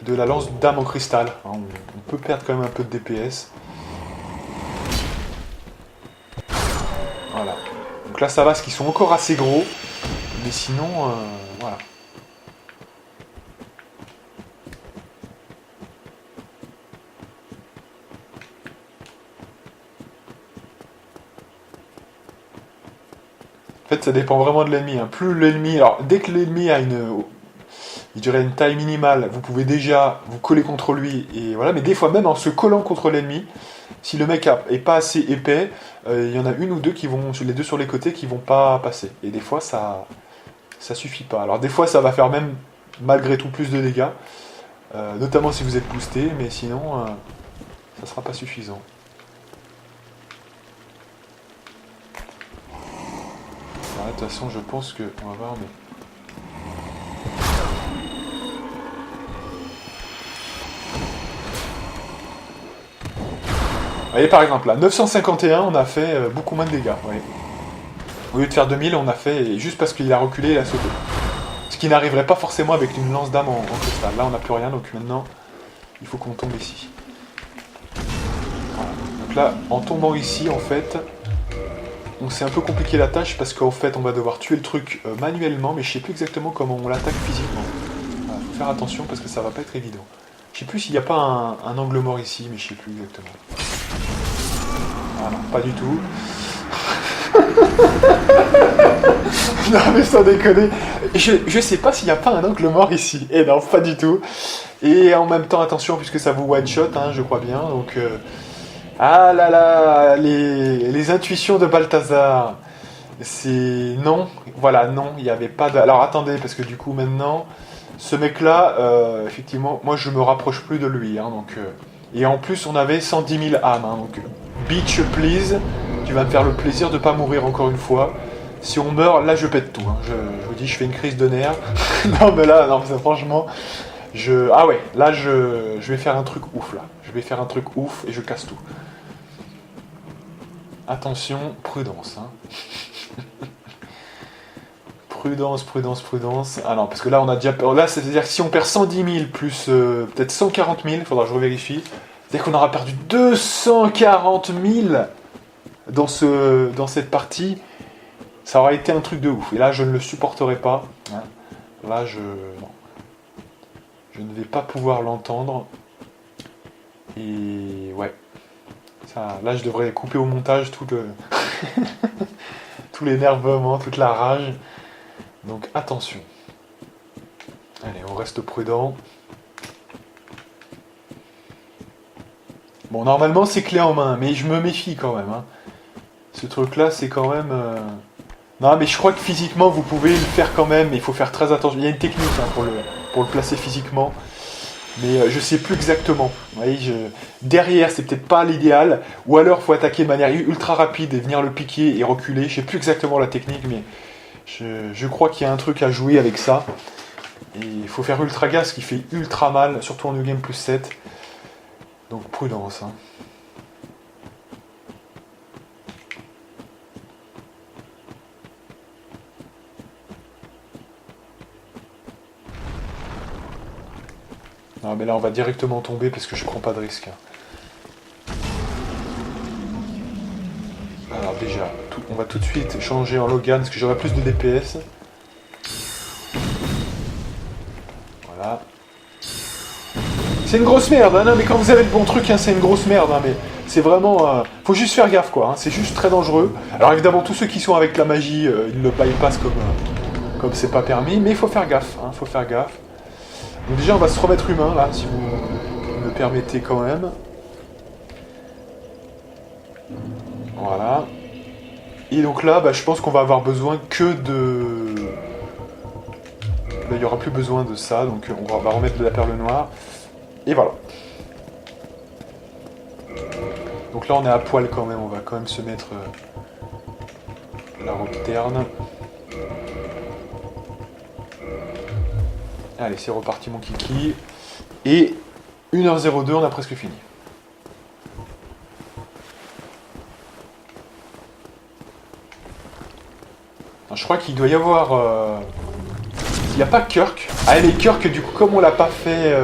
de la lance d'âme en cristal. Hein, on peut perdre quand même un peu de DPS. Voilà. Donc là ça va, parce qu'ils sont encore assez gros, mais sinon, voilà. En fait, ça dépend vraiment de l'ennemi. Hein. Plus l'ennemi... Alors, dès que l'ennemi a une taille minimale, vous pouvez déjà vous coller contre lui, et voilà. Mais des fois, même en se collant contre l'ennemi, si le mec est pas assez épais, il y en a une ou deux qui vont, les deux sur les côtés, qui vont pas passer. Et des fois, ça suffit pas. Alors, des fois, ça va faire même, malgré tout, plus de dégâts. Notamment si vous êtes boosté, mais sinon, ça sera pas suffisant. De toute façon, je pense que... On va voir, mais... Vous voyez, par exemple, là, 951, on a fait beaucoup moins de dégâts. Vous voyez. Au lieu de faire 2000, on a fait... Juste parce qu'il a reculé, il a sauté. Ce qui n'arriverait pas forcément avec une lance d'âme en cristal. Là, on n'a plus rien, donc maintenant, il faut qu'on tombe ici. Voilà. Donc là, en tombant ici, en fait... Donc c'est un peu compliqué la tâche parce qu'en fait on va devoir tuer le truc manuellement, mais je sais plus exactement comment on l'attaque physiquement. Voilà, faut faire attention parce que ça va pas être évident. Je sais plus s'il n'y a pas un angle mort ici, mais je sais plus exactement. Voilà, pas du tout. Non mais sans déconner, je sais pas s'il n'y a pas un angle mort ici. Et non, pas du tout. Et en même temps, attention puisque ça vous one shot, hein, je crois bien, donc... Ah là là, les intuitions de Balthazar. C'est... Non, voilà, non, il n'y avait pas de... Alors attendez, parce que du coup maintenant, ce mec-là, effectivement, moi je me rapproche plus de lui. Hein, donc, et en plus, on avait 110 000 âmes. Hein, donc, bitch, please, tu vas me faire le plaisir de pas mourir encore une fois. Si on meurt, là je pète tout. Hein. Je vous dis, je fais une crise de nerfs. Non mais là, non, mais ça, franchement, Ah ouais, là je vais faire un truc ouf là. Je vais faire un truc ouf et je casse tout. Attention, prudence. Hein. Prudence, prudence, prudence. Ah non, parce que là, on a déjà... Là, c'est-à-dire que si on perd 110 000 plus peut-être 140 000, il faudra que je revérifie. C'est-à-dire qu'on aura perdu 240 000 dans cette partie. Ça aura été un truc de ouf. Et là, je ne le supporterai pas. Hein. Là, non. Je ne vais pas pouvoir l'entendre. Et ouais. Ça, là, je devrais couper au montage tout l'énervement, toute la rage. Donc attention. Allez, on reste prudent. Bon, normalement c'est clé en main, mais je me méfie quand même. Hein. Ce truc-là, c'est quand même... Non, mais je crois que physiquement, vous pouvez le faire quand même, mais il faut faire très attention. Il y a une technique hein, pour le placer physiquement, mais je sais plus exactement. Vous voyez, derrière, c'est peut-être pas l'idéal, ou alors il faut attaquer de manière ultra rapide et venir le piquer et reculer. Je sais plus exactement la technique, mais... Je crois qu'il y a un truc à jouer avec ça. Et il faut faire ultra gas qui fait ultra mal, surtout en New Game plus 7. Donc prudence. Hein. Non mais là on va directement tomber parce que je prends pas de risque. Hein. Alors déjà, on va tout de suite changer en Logan parce que j'aurai plus de DPS. Voilà. C'est une grosse merde, hein, non mais quand vous avez le bon truc, hein, c'est une grosse merde, hein, mais c'est vraiment... faut juste faire gaffe quoi, hein, c'est juste très dangereux. Alors évidemment tous ceux qui sont avec la magie, ils le bypassent comme c'est pas permis, mais il faut faire gaffe, hein, faut faire gaffe. Donc déjà on va se remettre humain là, si vous me permettez quand même. Voilà. Et donc là, je pense qu'on va avoir besoin que de... Là, il n'y aura plus besoin de ça, donc on va remettre de la perle noire. Et voilà. Donc là, on est à poil quand même, on va quand même se mettre la robe terne. Allez, c'est reparti mon kiki. Et 1h02, on a presque fini. Je crois qu'il doit y avoir... Il n'y a pas Kirk. Ah, mais Kirk, du coup, comme on l'a pas fait...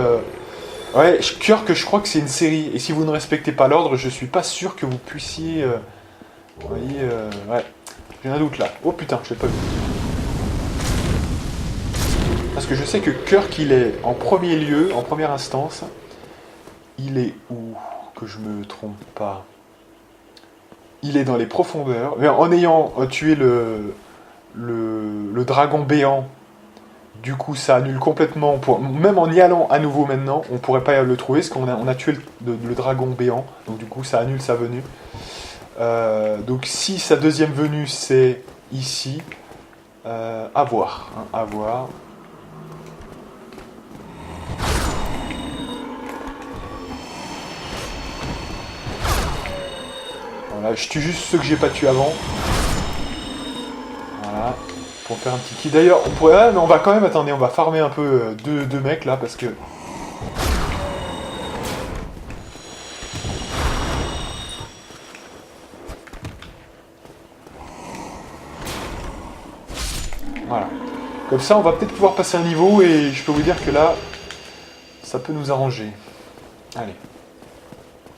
Ouais, Kirk, je crois que c'est une série. Et si vous ne respectez pas l'ordre, je suis pas sûr que vous puissiez... Vous voyez... Ouais. J'ai un doute là. Oh putain, je l'ai pas vu. Parce que je sais que Kirk, il est en premier lieu, en première instance. Il est où? Que je me trompe pas. Il est dans les profondeurs. Mais en ayant tué le dragon béant, du coup ça annule complètement, même en y allant à nouveau maintenant, on pourrait pas le trouver, parce qu'on a tué le dragon béant, donc du coup ça annule sa venue. Donc si sa deuxième venue c'est ici, à voir, hein, à voir. Voilà, je tue juste ceux que j'ai pas tués avant. Voilà. Pour faire un petit kill. D'ailleurs, on pourrait... Ah, mais on va quand même... Attendez, on va farmer un peu deux mecs, là, parce que... Voilà. Comme ça, on va peut-être pouvoir passer un niveau, et je peux vous dire que là, ça peut nous arranger. Allez.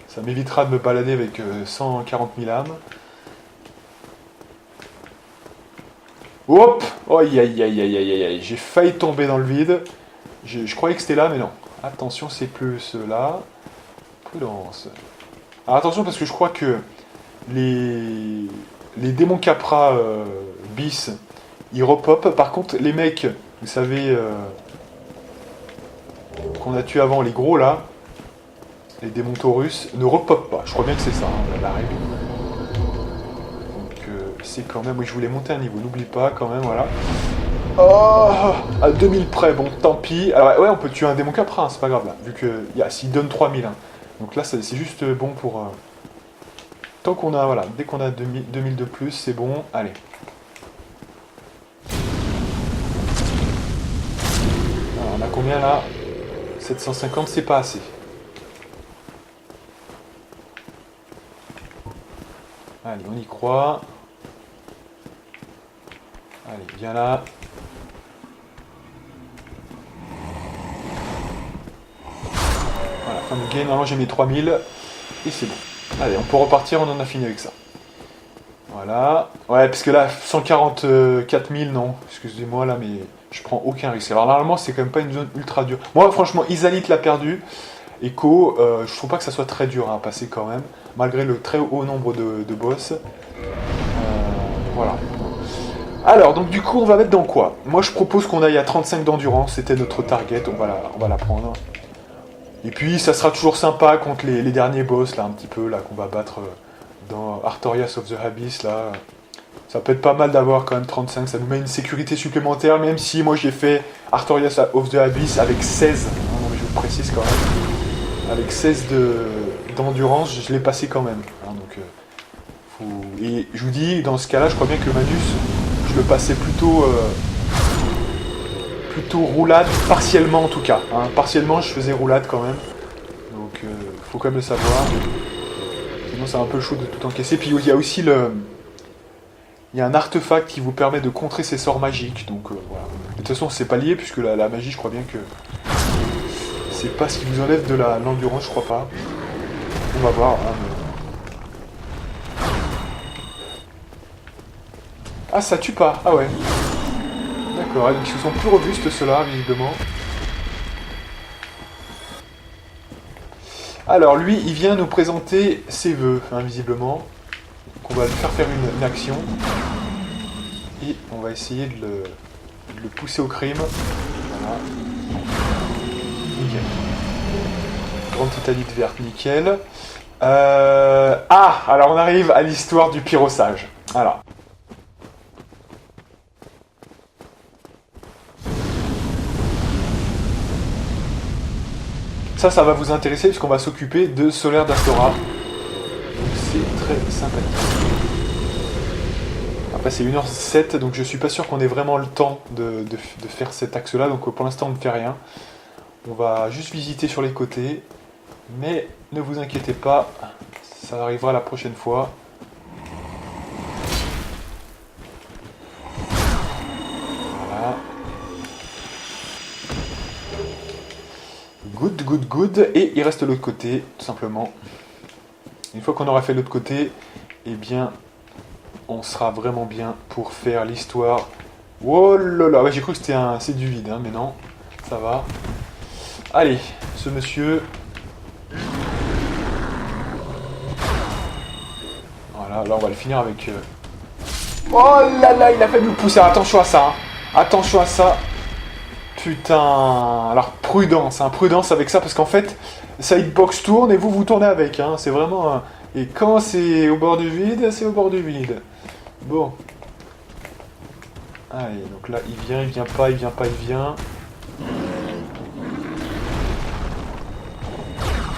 Ça m'évitera de me balader avec 140 000 âmes. Hop! Aïe aïe aïe aïe aïe aïe, j'ai failli tomber dans le vide. Je croyais que c'était là, mais non. Attention, c'est plus là. Prudence. Alors attention, parce que je crois que les démons Capra bis, ils repop. Par contre, les mecs, vous savez, qu'on a tué avant, les gros là, les démons Taurus, ne repop pas. Je crois bien que c'est ça, hein, la règle. Donc, c'est quand même... Oui, je voulais monter un niveau, n'oublie pas quand même, voilà. Oh, à 2000 près, bon, tant pis. Alors ouais, on peut tuer un démon capra, hein, c'est pas grave là, vu que s'il donne 3000. Hein. Donc là, c'est juste bon pour... Tant qu'on a, voilà, dès qu'on a 2000 de plus, c'est bon, allez. Alors, on a combien là? 750, c'est pas assez. Allez, on y croit. Allez, viens là. Voilà, fin de game. Normalement, j'ai mis 3000. Et c'est bon. Allez, on peut repartir, on en a fini avec ça. Voilà. Ouais, parce que là, 144 000, non. Excusez-moi, là, mais je prends aucun risque. Alors, normalement, c'est quand même pas une zone ultra dure. Moi, franchement, Isalit l'a perdu. Echo, je trouve pas que ça soit très dur à passer quand même. Malgré le très haut nombre de boss. Voilà. Alors, donc du coup, on va mettre dans quoi? Moi, je propose qu'on aille à 35 d'endurance. C'était notre target, on va la prendre. Et puis, ça sera toujours sympa contre les derniers boss, là, un petit peu, là, qu'on va battre dans Artorias of the Abyss, là. Ça peut être pas mal d'avoir quand même 35, ça nous met une sécurité supplémentaire, même si moi j'ai fait Artorias of the Abyss avec 16. Non, mais je vous précise quand même. Avec 16 d'endurance, je l'ai passé quand même. Hein, donc, Et je vous dis, dans ce cas-là, je crois bien que Manus, je le passais plutôt roulade, partiellement en tout cas. Hein. Partiellement, je faisais roulade quand même. Donc, faut quand même le savoir. Sinon, c'est un peu chaud de tout encaisser. Puis, il y a aussi il y a un artefact qui vous permet de contrer ses sorts magiques. Donc, voilà. De toute façon, c'est pas lié, puisque la magie, je crois bien que c'est pas ce qui vous enlève de l'endurance, je crois pas. On va voir. Hein, mais... Ah, ça tue pas. Ah ouais. D'accord, donc ils sont plus robustes ceux-là, visiblement. Alors lui, il vient nous présenter ses vœux, hein, visiblement. Donc on va lui faire une action. Et on va essayer de le pousser au crime. Voilà. Nickel. Grande titanite verte, nickel. Ah, alors on arrive à l'histoire du pyrossage. Alors. Ça va vous intéresser puisqu'on va s'occuper de Solaire d'Astora. Donc c'est très sympathique. Après c'est 1h07, donc je suis pas sûr qu'on ait vraiment le temps de faire cet axe-là, donc pour l'instant on ne fait rien. On va juste visiter sur les côtés, mais ne vous inquiétez pas, ça arrivera la prochaine fois. Voilà. Good, good, good. Et il reste l'autre côté, tout simplement. Une fois qu'on aura fait l'autre côté, eh bien, on sera vraiment bien pour faire l'histoire. Oh là là, ouais, j'ai cru que c'est du vide, hein, mais non, ça va. Allez, ce monsieur. Voilà, là on va le finir avec... Oh là là, il a fait nous pousser, attention à ça, hein. Attention à ça. Putain, alors prudence, hein, prudence avec ça, parce qu'en fait, ça hitbox tourne et vous tournez avec, hein, c'est vraiment... Et quand c'est au bord du vide, c'est au bord du vide. Bon. Allez, donc là, il vient pas, il vient pas, il vient. De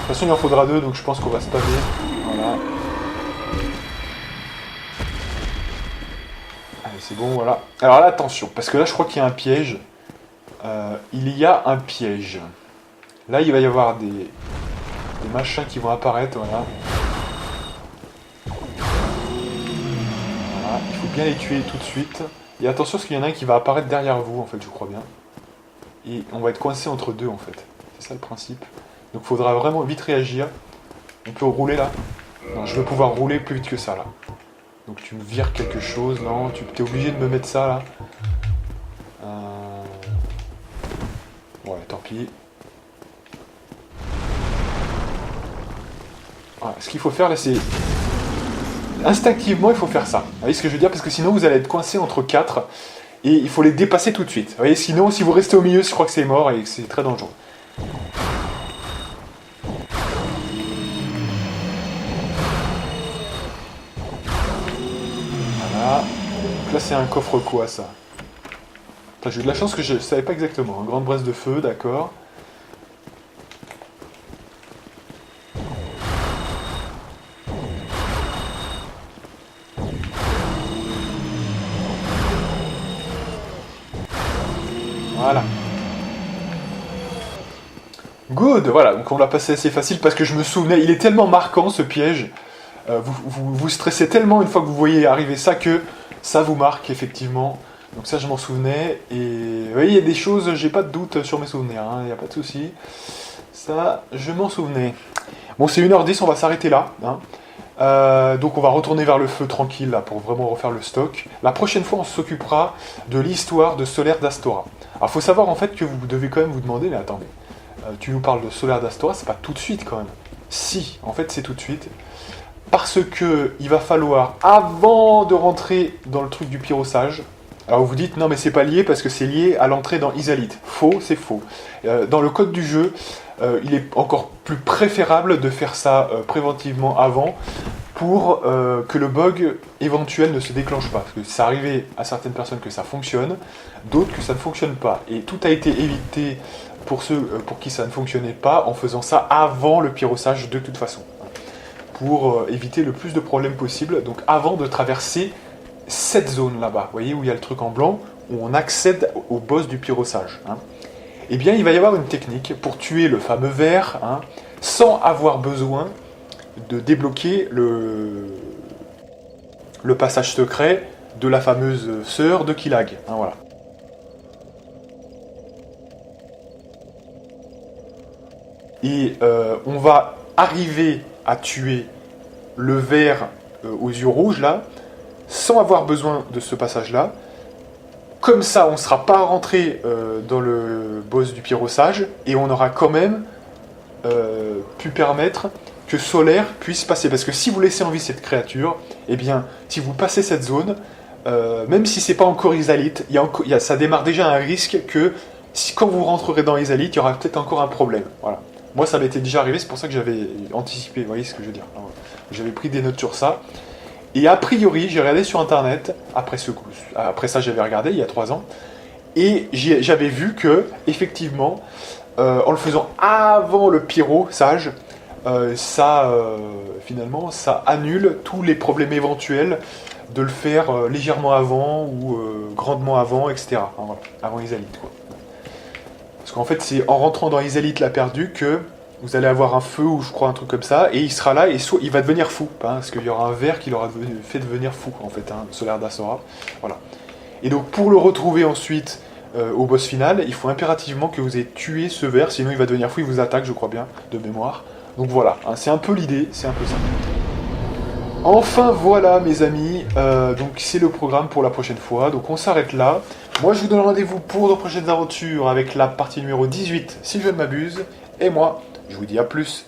toute façon, il en faudra deux, donc je pense qu'on va spammer. Voilà. Allez, c'est bon, voilà. Alors là, attention, parce que là, je crois qu'il y a un piège. Il y a un piège. Là, il va y avoir des machins qui vont apparaître, voilà. Voilà, il faut bien les tuer tout de suite. Et attention, parce qu'il y en a un qui va apparaître derrière vous, en fait, je crois bien. Et on va être coincé entre deux, en fait. C'est ça le principe. Donc, il faudra vraiment vite réagir. On peut rouler, là. Non, je vais pouvoir rouler plus vite que ça, là. Donc, tu me vires quelque chose. Non, tu es obligé de me mettre ça, là. Ouais, tant pis. Voilà, ce qu'il faut faire là, c'est... Instinctivement, il faut faire ça. Vous voyez ce que je veux dire? Parce que sinon, vous allez être coincé entre 4 et il faut les dépasser tout de suite. Vous voyez, sinon, si vous restez au milieu, je crois que c'est mort et que c'est très dangereux. Voilà. Là, c'est un coffre quoi, ça? Enfin, j'ai eu de la chance que je savais pas exactement. Une grande braise de feu, d'accord. Voilà. Good, voilà, donc on l'a passé assez facile parce que je me souvenais, il est tellement marquant ce piège, vous stressez tellement une fois que vous voyez arriver ça que ça vous marque effectivement. Donc ça je m'en souvenais, et vous voyez il y a des choses, j'ai pas de doute sur mes souvenirs, il n'y a pas de souci. Ça, je m'en souvenais. Bon, c'est 1h10, on va s'arrêter là. Donc on va retourner vers le feu tranquille là, pour vraiment refaire le stock. La prochaine fois, on s'occupera de l'histoire de Solaire d'Astora. Alors il faut savoir en fait que vous devez quand même vous demander, mais attendez, tu nous parles de Solaire d'Astora, c'est pas tout de suite quand même. Si, en fait c'est tout de suite. Parce que il va falloir, avant de rentrer dans le truc du pyrossage, alors vous dites non mais c'est pas lié parce que c'est lié à l'entrée dans Isalith. Faux, c'est faux. Dans le code du jeu, il est encore plus préférable de faire ça préventivement avant pour que le bug éventuel ne se déclenche pas. Parce que c'est arrivé à certaines personnes que ça fonctionne, d'autres que ça ne fonctionne pas. Et tout a été évité pour ceux pour qui ça ne fonctionnait pas en faisant ça avant le pyrossage de toute façon. Pour éviter le plus de problèmes possible, donc avant de traverser cette zone là-bas, vous voyez où il y a le truc en blanc, où on accède au boss du pyrossage. Eh bien, il va y avoir une technique pour tuer le fameux ver, sans avoir besoin de débloquer le passage secret de la fameuse sœur de Killag. Voilà. Et on va arriver à tuer le ver aux yeux rouges, là, sans avoir besoin de ce passage-là. Comme ça, on ne sera pas rentré dans le boss du pyrossage, et on aura quand même pu permettre que Solaire puisse passer. Parce que si vous laissez en vie cette créature, eh bien, si vous passez cette zone, même si c'est pas encore Isalith, ça démarre déjà un risque que quand vous rentrerez dans Isalith, il y aura peut-être encore un problème. Voilà. Moi, ça m'était déjà arrivé, c'est pour ça que j'avais anticipé, vous voyez ce que je veux dire. J'avais pris des notes sur ça. Et a priori, j'ai regardé sur internet, après ça j'avais regardé il y a 3 ans, et j'avais vu que, effectivement, en le faisant avant le pyrossage, finalement, ça annule tous les problèmes éventuels de le faire légèrement avant ou grandement avant, etc. Voilà, avant Isalith, quoi. Parce qu'en fait, c'est en rentrant dans Isalith la perdue que vous allez avoir un feu ou je crois un truc comme ça, et il sera là et il va devenir fou, parce qu'il y aura un ver qui l'aura fait devenir fou, en fait, Solaire d'Astora. Voilà. Et donc pour le retrouver ensuite au boss final, il faut impérativement que vous ayez tué ce ver, sinon il va devenir fou, il vous attaque, je crois bien, de mémoire. Donc voilà, c'est un peu l'idée, c'est un peu ça. Enfin voilà mes amis, donc c'est le programme pour la prochaine fois, donc on s'arrête là. Moi je vous donne rendez-vous pour de prochaines aventures avec la partie numéro 18, si je ne m'abuse, et moi je vous dis à plus.